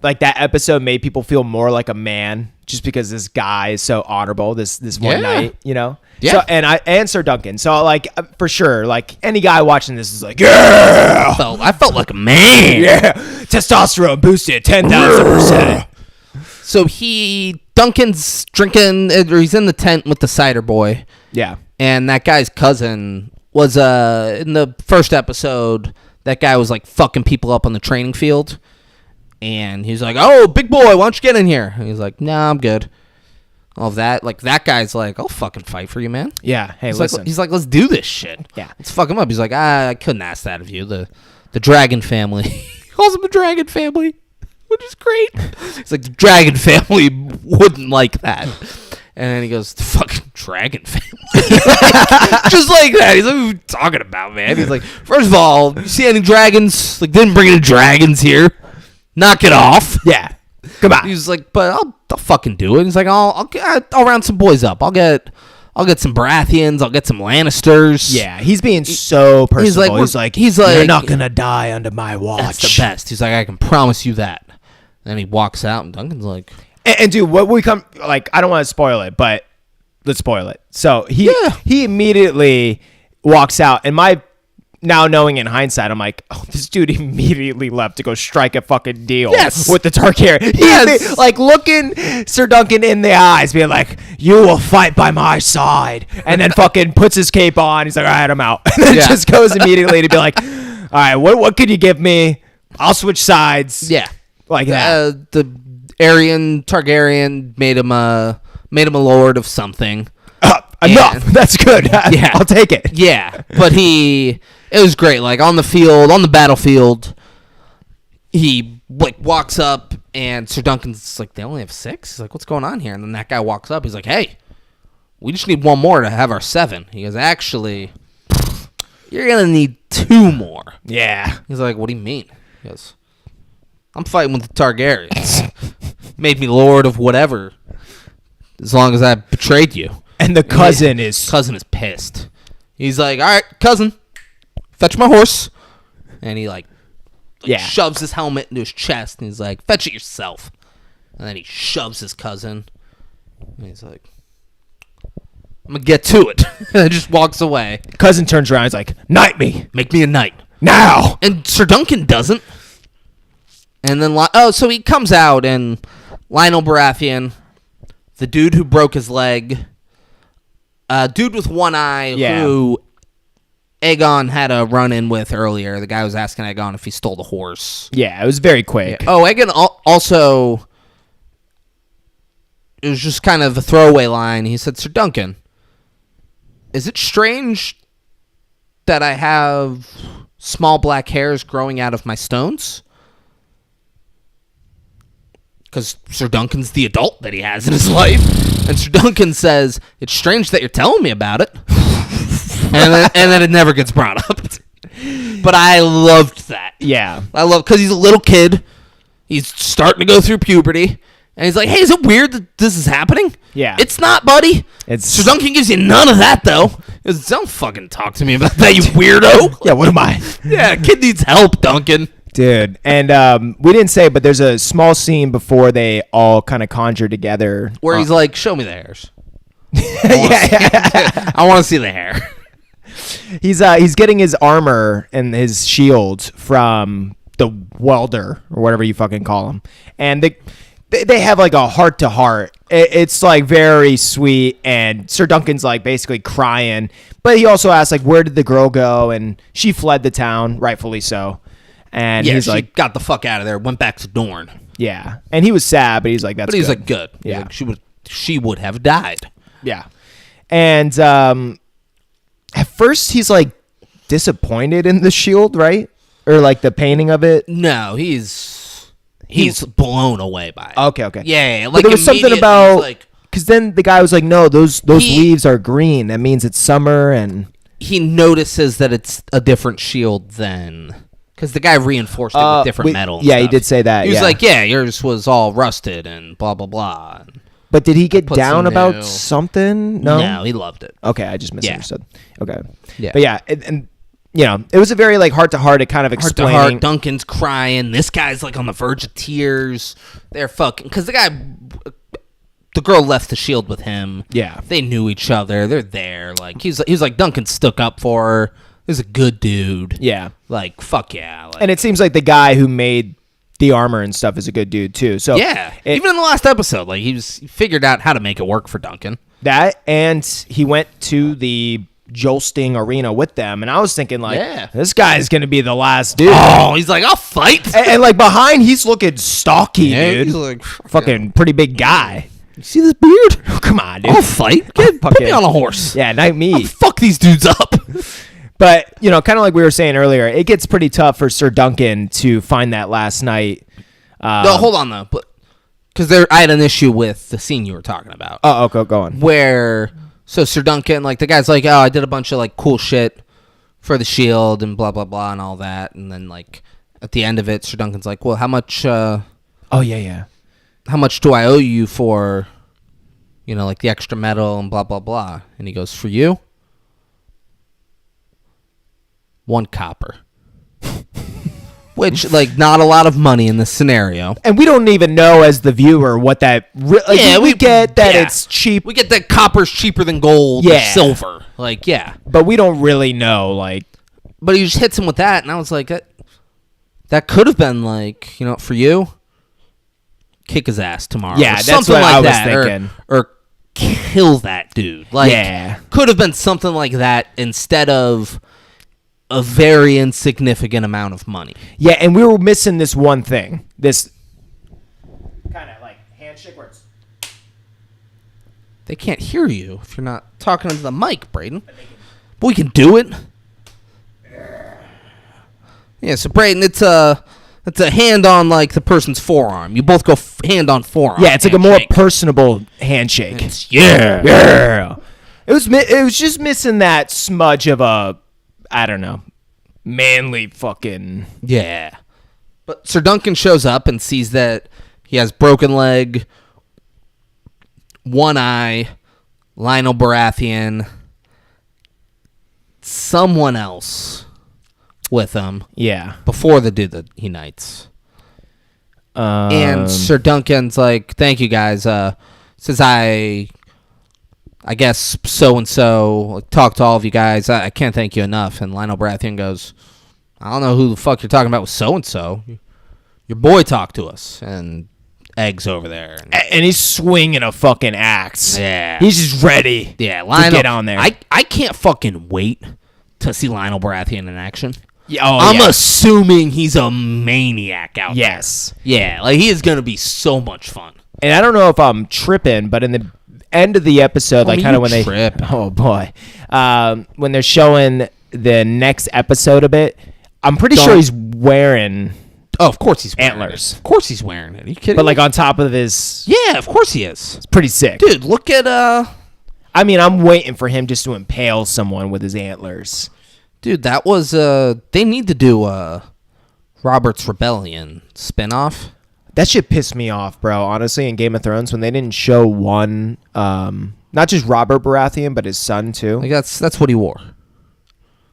A: that episode made people feel more like a man just because this guy is so honorable this one night, you know?
B: Yeah.
A: So, and Sir Duncan. So like for sure, like any guy watching this is like, yeah,
B: I felt like a man.
A: yeah, testosterone boosted 10,000%.
B: So Duncan's drinking, or he's in the tent with the cider boy.
A: Yeah.
B: And that guy's cousin was, in the first episode, that guy was like fucking people up on the training field. And he's like, "Oh, big boy, why don't you get in here?" And he's like, "Nah, I'm good." All of that, like that guy's like, "I'll fucking fight for you, man."
A: Yeah. Hey,
B: He's
A: listen.
B: like, "Let's do this shit."
A: Yeah.
B: Let's fuck him up. He's like, "I couldn't ask that of you." The Dragon family. He calls them the Dragon family, which is great. It's like the Dragon family wouldn't like that. And then he goes, "The fucking Dragon family." Just like that. He's like, "What are you talking about, man?" He's like, "First of all, you see any dragons? Like, didn't bring any dragons here. Knock it off."
A: Yeah. Come on.
B: He's like, "But I'll fucking do it." He's like, I'll round some boys up. I'll get some Baratheons. I'll get some Lannisters.
A: Yeah, he's being so personable.
B: He's like,
A: "You're not gonna die under my watch."
B: "That's the best." He's like, "I can promise you that." Then he walks out, and Duncan's like,
A: And dude, what we come like, I don't want to spoil it, but let's spoil it. So he immediately walks out, and now knowing in hindsight, I'm like, oh, this dude immediately left to go strike a fucking deal with the Targaryen.
B: Yes.
A: Like looking Sir Duncan in the eyes, being like, "You will fight by my side," and then fucking puts his cape on. He's like, "All right, I'm out," and then just goes immediately to be like, "All right, what could you give me? I'll switch sides."
B: "Yeah,
A: like that.
B: The Aryan Targaryen made him a lord of something."
A: Enough. That's good.
B: Yeah.
A: I'll take it.
B: Yeah, but it was great. Like on the battlefield, he like walks up, and Sir Duncan's like, "They only have 6?" He's like, "What's going on here?" And then that guy walks up. He's like, "Hey, we just need one more to have our 7." He goes, "Actually, you're gonna need 2 more."
A: Yeah.
B: He's like, "What do you mean?" He goes, "I'm fighting with the Targaryens. Made me lord of whatever, as long as I betrayed you."
A: And the cousin is
B: pissed. He's like, "All right, cousin, fetch my horse." And he like shoves his helmet into his chest, and he's like, "Fetch it yourself." And then he shoves his cousin, and he's like, "I'm gonna get to it." And just walks away.
A: Cousin turns around. He's like, "Knight me
B: Make me a knight
A: now."
B: And Sir Duncan doesn't. And then so he comes out, and Lionel Baratheon, the dude who broke his leg, dude with one eye who Aegon had a run-in with earlier. The guy was asking Aegon if he stole the horse.
A: Yeah, it was very quick.
B: Yeah. Oh, Aegon also, it was just kind of a throwaway line. He said, "Sir Duncan, is it strange that I have small black hairs growing out of my stones?" Because Sir Duncan's the adult that he has in his life. And Sir Duncan says, "It's strange that you're telling me about it." and then it never gets brought up. But I loved that.
A: Yeah.
B: Because he's a little kid. He's starting to go through puberty. And he's like, "Hey, is it weird that this is happening?"
A: Yeah.
B: "It's not, buddy." Sir Duncan gives you none of that, though. He goes, "Don't fucking talk to me about that, you weirdo."
A: Yeah, what am I?
B: Yeah, kid needs help, Duncan.
A: Dude, and we didn't say, but there's a small scene before they all kind of conjure together.
B: Where he's like, "Show me the hairs." I want to see the hair.
A: He's getting his armor and his shield from the welder or whatever you fucking call him, and they have like a heart to heart. It's like very sweet, and Sir Duncan's like basically crying, but he also asks like, where did the girl go? And she fled the town, rightfully so. And
B: Yeah,
A: he's
B: she
A: like,
B: got the fuck out of there. Went back to Dorne.
A: yeah, and he was sad, but he's like, that's
B: But he was
A: good.
B: like, good. He's
A: Yeah.
B: like, she would have died.
A: Yeah. And at first he's like disappointed in the shield, right? Or like the painting of it.
B: No, he's blown away by it.
A: Okay.
B: Yeah,
A: But
B: like
A: there was something
B: immediately
A: about
B: he's like,
A: because then the guy was like, no, those
B: He-
A: leaves are green. That means it's summer. And
B: he notices that it's a different shield than because the guy reinforced it with different metal. And
A: yeah, he
B: stuff.
A: did say that.
B: He was
A: yeah.
B: like, yeah, yours was all rusted and blah blah blah.
A: But did he get
B: put
A: down
B: some
A: about
B: new-
A: something? No.
B: he loved it.
A: Okay, I just misunderstood. Okay.
B: Yeah.
A: But yeah, and you know, it was a very like heart to heart. It kind of
B: Heart to
A: explaining.
B: heart, Duncan's crying. This guy's like on the verge of tears. They're fucking because the girl left the shield with him.
A: Yeah.
B: They knew each other. They're there. Like he was like Duncan stuck up for her. He's a good dude.
A: Yeah.
B: Like fuck yeah. Like,
A: And it seems like the guy who made the armor and stuff is a good dude too. So
B: yeah. Even in the last episode, like he figured out how to make it work for Duncan.
A: that, and he went to the jousting arena with them, and I was thinking like,
B: Yeah.
A: this guy's gonna be the last dude.
B: Oh, he's like, I'll fight.
A: And like behind, he's looking stocky, dude.
B: He's like,
A: Fucking pretty big guy.
B: you see this beard?
A: Come on, dude.
B: I'll fight. Put me
A: fucking-
B: on a horse.
A: Yeah, not me.
B: Fuck these dudes up.
A: But, you know, kind of like we were saying earlier, it gets pretty tough for Sir Duncan to find that last night.
B: No, hold on though, but because I had an issue with the scene you were talking about,
A: Oh, okay, go on.
B: where so Sir Duncan, like the guy's like, oh, I did a bunch of like cool shit for the shield and blah blah blah and all that, and then like at the end of it, Sir Duncan's like, well, how much
A: Oh, yeah.
B: how much do I owe you for, you know, like the extra metal and blah blah blah, and he goes, for you, 1 copper. Which, like, not a lot of money in this scenario.
A: And we don't even know as the viewer what that... we get that it's cheap,
B: We get that copper's cheaper than gold or silver. Like, yeah.
A: but we don't really know, like...
B: But he just hits him with that, and I was like, that could have been, like, you know, for you, kick his ass tomorrow.
A: Yeah,
B: or
A: that's
B: something
A: what
B: like
A: I was
B: that,
A: thinking.
B: Or kill that dude. Like,
A: Yeah.
B: could have been something like that instead of a very insignificant amount of money.
A: Yeah, and we were missing this one thing. This kind of like handshake where it's...
B: They can't hear you if you're not talking into the mic, Braden. But we can do it. Yeah, so Braden, it's a hand on like the person's forearm. You both go hand on forearm.
A: Yeah, it's like a more
B: handshake.
A: personable handshake.
B: Yeah.
A: Yeah. It was just missing that smudge of a, I don't know, manly fucking...
B: Yeah. But Sir Duncan shows up and sees that he has broken leg, one eye, Lionel Baratheon, someone else with him
A: Yeah.
B: before the dude that he knights. And Sir Duncan's like, thank you guys. Says I guess so-and-so talked to all of you guys. I can't thank you enough. And Lionel Baratheon goes, I don't know who the fuck you're talking about with so-and-so. Your boy talked to us. And Egg's over there.
A: And he's swinging a fucking axe.
B: Yeah.
A: He's just ready
B: Yeah, Lionel,
A: to get on there.
B: I can't fucking wait to see Lionel Baratheon in action.
A: Yeah, oh,
B: I'm
A: yeah.
B: assuming he's a maniac out there.
A: Yes.
B: Yeah, like he is going to be so much fun.
A: And I don't know if I'm tripping, but in the end of the episode, like
B: mean,
A: kind of
B: you
A: when they...
B: trip.
A: Oh, boy. When they're showing the next episode a bit, I'm pretty sure he's wearing...
B: Oh, of course he's wearing
A: Antlers.
B: it. Of course he's wearing it. Are you kidding
A: But
B: me?
A: like on top of his...
B: Yeah, of course he is.
A: It's pretty sick.
B: Dude, look at
A: I mean, I'm waiting for him just to impale someone with his antlers.
B: dude, that was they need to do Robert's Rebellion spinoff.
A: That shit pissed me off, bro, honestly, in Game of Thrones when they didn't show one, not just Robert Baratheon, but his son too.
B: Like that's what he wore.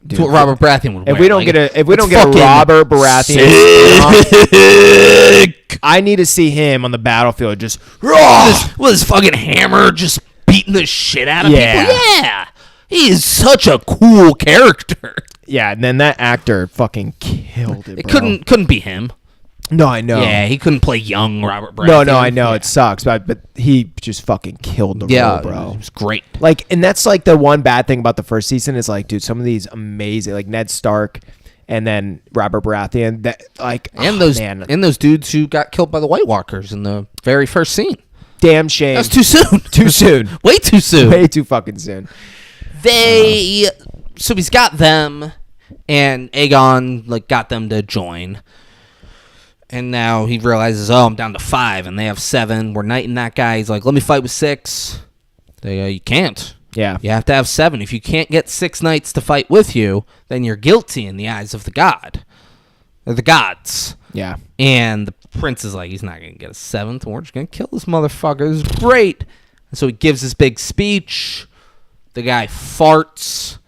A: Dude,
B: That's what Robert Baratheon would wear.
A: if we don't
B: Like,
A: get a
B: it's
A: Robert Baratheon,
B: sick.
A: I need to see him on the battlefield just
B: With his fucking hammer just beating the shit out of
A: Yeah.
B: people. Yeah. He is such a cool character.
A: Yeah, and then that actor fucking killed it,
B: It
A: bro.
B: couldn't be him.
A: No, I know.
B: Yeah, he couldn't play young Robert Baratheon.
A: No, I know.
B: Yeah.
A: It sucks, but he just fucking killed the role,
B: It
A: bro.
B: was great.
A: Like, and that's like the one bad thing about the first season is like, dude, some of these amazing, like Ned Stark and then Robert Baratheon, that like,
B: And those
A: man,
B: and those dudes who got killed by the White Walkers in the very first scene.
A: damn shame.
B: That was too soon.
A: Too soon.
B: Way too soon.
A: Way too fucking soon.
B: So he's got them, and Aegon like got them to join. And now he realizes, oh, I'm down to 5, and they have 7. We're knighting that guy. He's like, let me fight with 6. They go, you can't.
A: Yeah.
B: You have to have 7. If you can't get 6 knights to fight with you, then you're guilty in the eyes of the god. Or the gods.
A: Yeah.
B: And the prince is like, he's not going to get a 7th. We're just going to kill this motherfucker. This is great. And so he gives his big speech. The guy farts.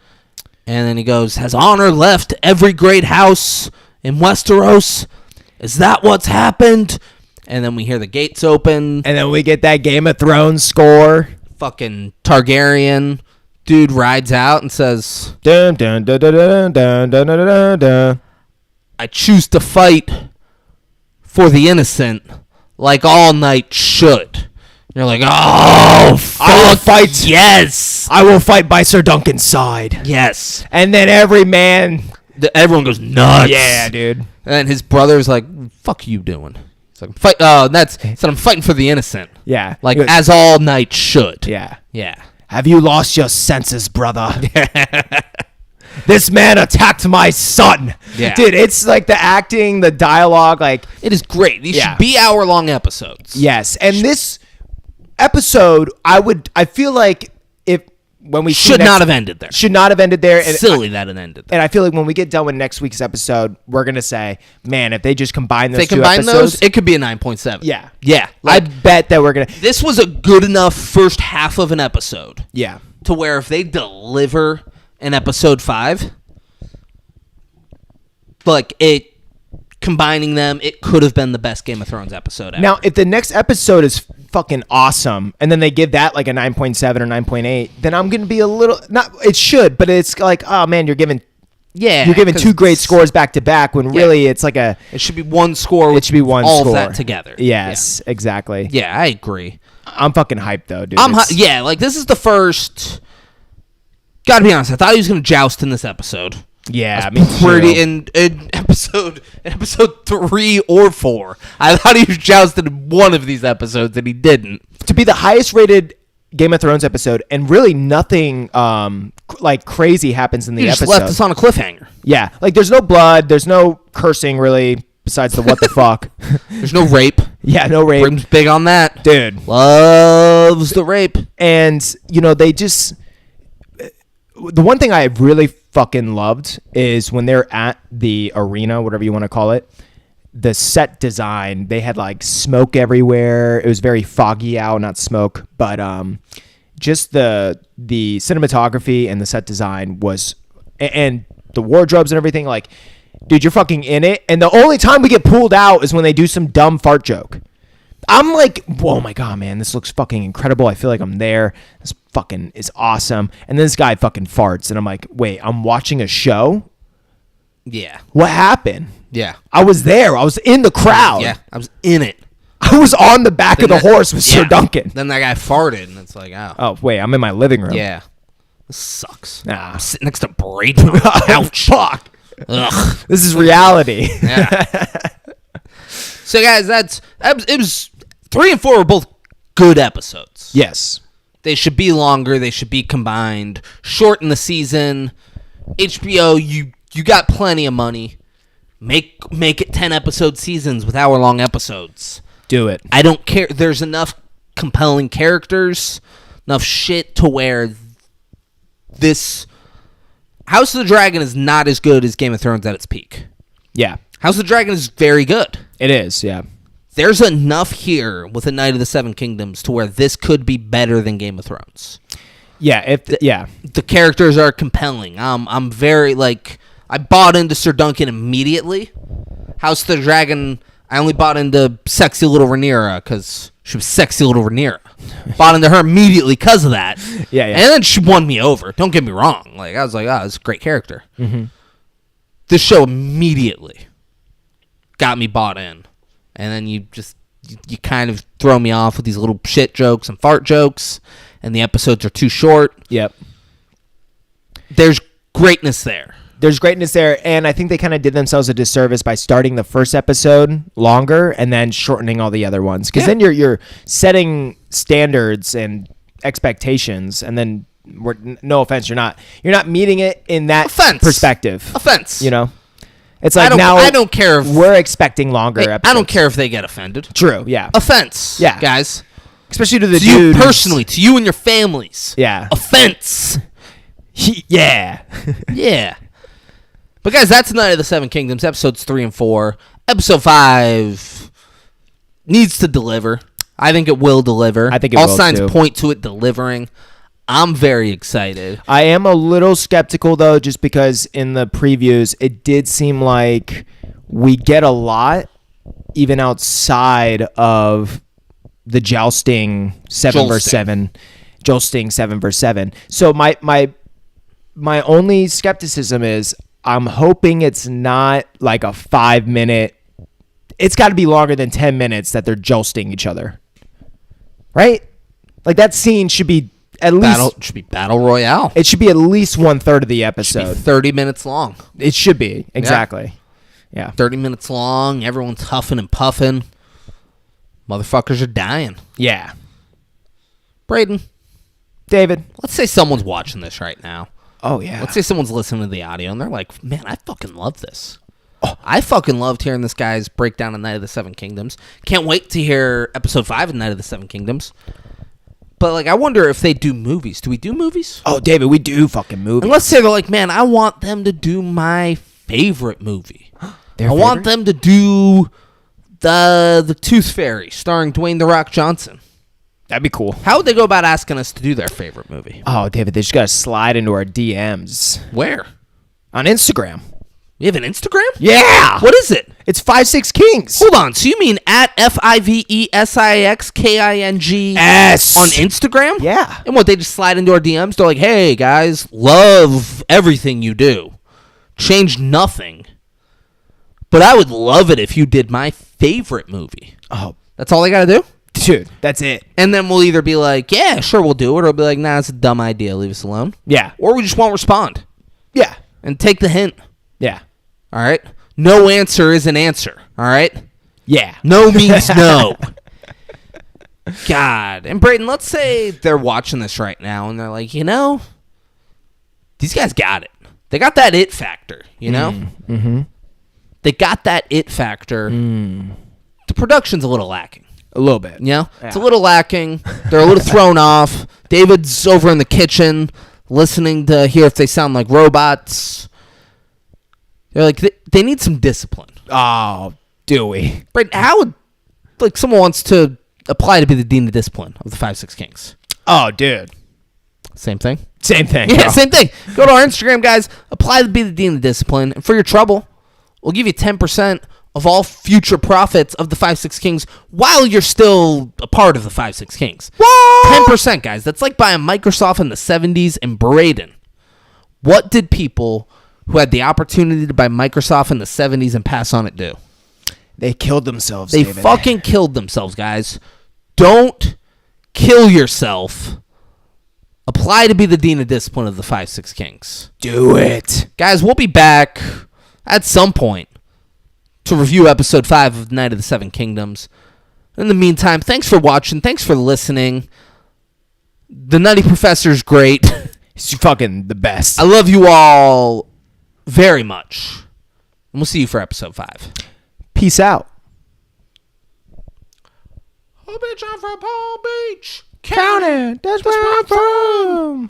B: And then he goes, has honor left every great house in Westeros? Is that what's happened? And then we hear the gates open.
A: And then we get that Game of Thrones score.
B: Fucking Targaryen dude rides out and says,
A: Dun, dun, dun, dun, dun, dun, dun, dun, dun, dun.
B: I choose to fight for the innocent like all knights should. You're like, oh, fuck,
A: I will fight.
B: yes.
A: I will fight by Sir Duncan's side.
B: Yes.
A: And then every man.
B: Everyone goes nuts.
A: Yeah, dude.
B: And then his brother's like, fuck you doing? He's like, he said, I'm fighting for the innocent.
A: Yeah.
B: Like,
A: He goes,
B: as all knights should.
A: yeah.
B: Yeah.
A: Have you lost your senses, brother? This man attacked my son.
B: Yeah.
A: Dude, it's like the acting, the dialogue, like,
B: It is great. These
A: Yeah.
B: should be hour-long episodes.
A: yes. And this episode, I feel like when we see
B: Should not have ended there.
A: should not have ended there. And
B: Silly that it ended there.
A: And I feel like when we get done with next week's episode, we're gonna say, man, if they just combine those
B: If they
A: two
B: combine
A: episodes,
B: those, it could be a 9.7.
A: yeah,
B: Yeah.
A: I
B: Like,
A: bet that we're gonna,
B: this was a good enough first half of an episode
A: yeah,
B: to where if they deliver an episode 5, like it combining them, it could have been the best Game of Thrones episode ever.
A: Now, if the next episode is fucking awesome, and then they give that like a 9.7 or 9.8, then I'm gonna be a little not. It should, but it's like, oh man, you're giving
B: yeah,
A: two
B: 'cause
A: great scores back to back when really it's like a.
B: It should be one score.
A: It should be one
B: all
A: score.
B: of that together.
A: Yes, exactly.
B: Yeah, I agree.
A: I'm fucking hyped though, dude.
B: Yeah, like this is the first. Gotta be honest, I thought he was gonna joust in this episode.
A: Yeah, I mean,
B: Pretty in episode 3 or 4. I thought he was jousted in one of these episodes, and he didn't.
A: to be the highest rated Game of Thrones episode, and really nothing like crazy happens in the
B: He just
A: episode.
B: left us on a cliffhanger.
A: Yeah, like there's no blood, there's no cursing really, besides the what the fuck.
B: There's no rape.
A: Yeah, no rape,
B: Brim's big on that.
A: dude.
B: Loves the rape.
A: And they just, the one thing I really fucking loved is when they're at the arena, whatever you want to call it, the set design, they had like smoke everywhere. It was very foggy out, not smoke, but just the cinematography and the set design was, and the wardrobes and everything, like, dude, you're fucking in it. And the only time we get pulled out is when they do some dumb fart joke. I'm like, oh my god, man, this looks fucking incredible. I feel like I'm there. This fucking is awesome. And then this guy fucking farts, and I'm like, wait, I'm watching a show?
B: Yeah.
A: What happened?
B: Yeah.
A: I was there. I was in the crowd.
B: Yeah. I was in it.
A: I was on the back of the horse with Sir
B: Yeah.
A: Duncan.
B: Then that guy farted, and it's like, oh.
A: Oh, wait, I'm in my living room.
B: Yeah. This sucks.
A: Nah.
B: I'm sitting next to Brady on the couch.
A: Fuck.
B: Ugh.
A: This is reality.
B: Yeah. So, guys, it was 3 and 4 were both good episodes.
A: Yes.
B: They should be longer. They should be combined. Shorten the season. HBO, you got plenty of money. Make it 10 episode seasons with hour-long episodes.
A: Do it.
B: I don't care. There's enough compelling characters, enough shit to where this House of the Dragon is not as good as Game of Thrones at its peak.
A: Yeah.
B: House of the Dragon is very good.
A: It is, yeah.
B: There's enough here with A Knight of the Seven Kingdoms to where this could be better than Game of Thrones.
A: Yeah, yeah.
B: The characters are compelling. I'm very, like, I bought into Sir Duncan immediately. House of the Dragon, I only bought into sexy little Rhaenyra because she was sexy little Rhaenyra. Bought into her immediately because of that.
A: Yeah.
B: And then she won me over. Don't get me wrong. Like, I was like, oh, this is a great character.
A: Mm-hmm.
B: This show immediately got me bought in. And then you kind of throw me off with these little shit jokes and fart jokes, and the episodes are too short.
A: Yep.
B: There's greatness there.
A: There's greatness there, and I think they kind of did themselves a disservice by starting the first episode longer and then shortening all the other ones. Because then you're setting standards and expectations, and then no offense, you're not meeting it in that perspective.
B: Offense.
A: You know, it's like
B: I don't care if
A: we're expecting longer episodes.
B: I don't care if they get offended.
A: True. Yeah.
B: Offense.
A: Yeah,
B: guys.
A: Especially to the
B: to
A: dude
B: you personally, to you and your families.
A: Yeah.
B: Offense.
A: Yeah.
B: Yeah. But guys, that's Night of the Seven Kingdoms, episodes 3 and 4. Episode 5 needs to deliver. I think it will deliver.
A: I think it
B: all
A: will,
B: signs
A: too.
B: point to it delivering. I'm very excited.
A: I am a little skeptical, though, just because in the previews, it did seem like we get a lot, even outside of the jousting 7 versus 7. Jousting 7 versus 7. So my only skepticism is I'm hoping it's not like a 5-minute. It's got to be longer than 10 minutes that they're jousting each other. Right? Like that scene should be at least
B: should be battle royale.
A: It should be at least 1/3 of the
B: It
A: episode.
B: should be 30 minutes long.
A: It should be. Exactly. Yeah.
B: 30 minutes long. Everyone's huffing and puffing. Motherfuckers are dying.
A: Yeah.
B: Braden,
A: David.
B: let's say someone's watching this right now.
A: Oh, yeah.
B: Let's say someone's listening to the audio and they're like, man, I fucking love this. Oh, I fucking loved hearing this guy's breakdown of Night of the Seven Kingdoms. Can't wait to hear episode 5 of Night of the Seven Kingdoms. But, like, I wonder if they do movies. Do we do movies?
A: Oh, David, we do fucking movies.
B: And let's say they're like, man, I want them to do my favorite movie. I want them to do the Tooth Fairy starring Dwayne The Rock Johnson.
A: That'd be cool.
B: How would they go about asking us to do their favorite movie?
A: Oh, David, they just got to slide into our DMs.
B: Where?
A: On Instagram.
B: You have an Instagram?
A: Yeah.
B: What is it?
A: It's 56 Kings.
B: Hold on. So you mean at FIVESIXKING
A: S
B: on Instagram?
A: Yeah.
B: And what, they just slide into our DMs? They're like, hey, guys, love everything you do. Change nothing. But I would love it if you did my favorite movie.
A: Oh,
B: That's all they got to do?
A: dude, that's it.
B: And then we'll either be like, yeah, sure, we'll do it. Or we'll be like, nah, it's a dumb idea. Leave us alone.
A: Yeah.
B: Or we just won't respond.
A: Yeah.
B: And take the hint.
A: Yeah.
B: All right? No answer is an answer. All right?
A: Yeah.
B: No means no. God. And Brayden, let's say they're watching this right now and they're like, you know, these guys got it. They got that it factor, you know?
A: Mm-hmm.
B: They got that it factor. The production's a little lacking.
A: A little bit.
B: You know?
A: Yeah.
B: It's a little lacking. They're a little thrown off. David's over in the kitchen listening to hear if they sound like robots. They're like, they need some discipline.
A: Oh, do we?
B: Brayden, how would, like, someone wants to apply to be the dean of discipline of the 5-6 Kings?
A: Oh, dude.
B: Same thing?
A: Same thing.
B: Yeah,
A: bro.
B: same thing. Go to our Instagram, guys. Apply to be the dean of discipline. And for your trouble, we'll give you 10% of all future profits of the 5-6 Kings while you're still a part of the 5-6 Kings.
A: What?
B: 10%, guys. That's like buying Microsoft in the 70s and Braden. What did people who had the opportunity to buy Microsoft in the 70s and pass on it do?
A: They killed themselves,
B: They
A: David.
B: fucking killed themselves, guys. Don't kill yourself. Apply to be the dean of discipline of the 5-6 Kings.
A: Do it.
B: Guys, we'll be back at some point to review episode 5 of Night of the Seven Kingdoms. In the meantime, thanks for watching. Thanks for listening. The Nutty Professor's great.
A: He's fucking the best.
B: I love you all very much. And we'll see you for episode 5.
A: Peace out.
B: Oh, bitch, I'm from Palm Beach.
A: Count it. That's where I'm from.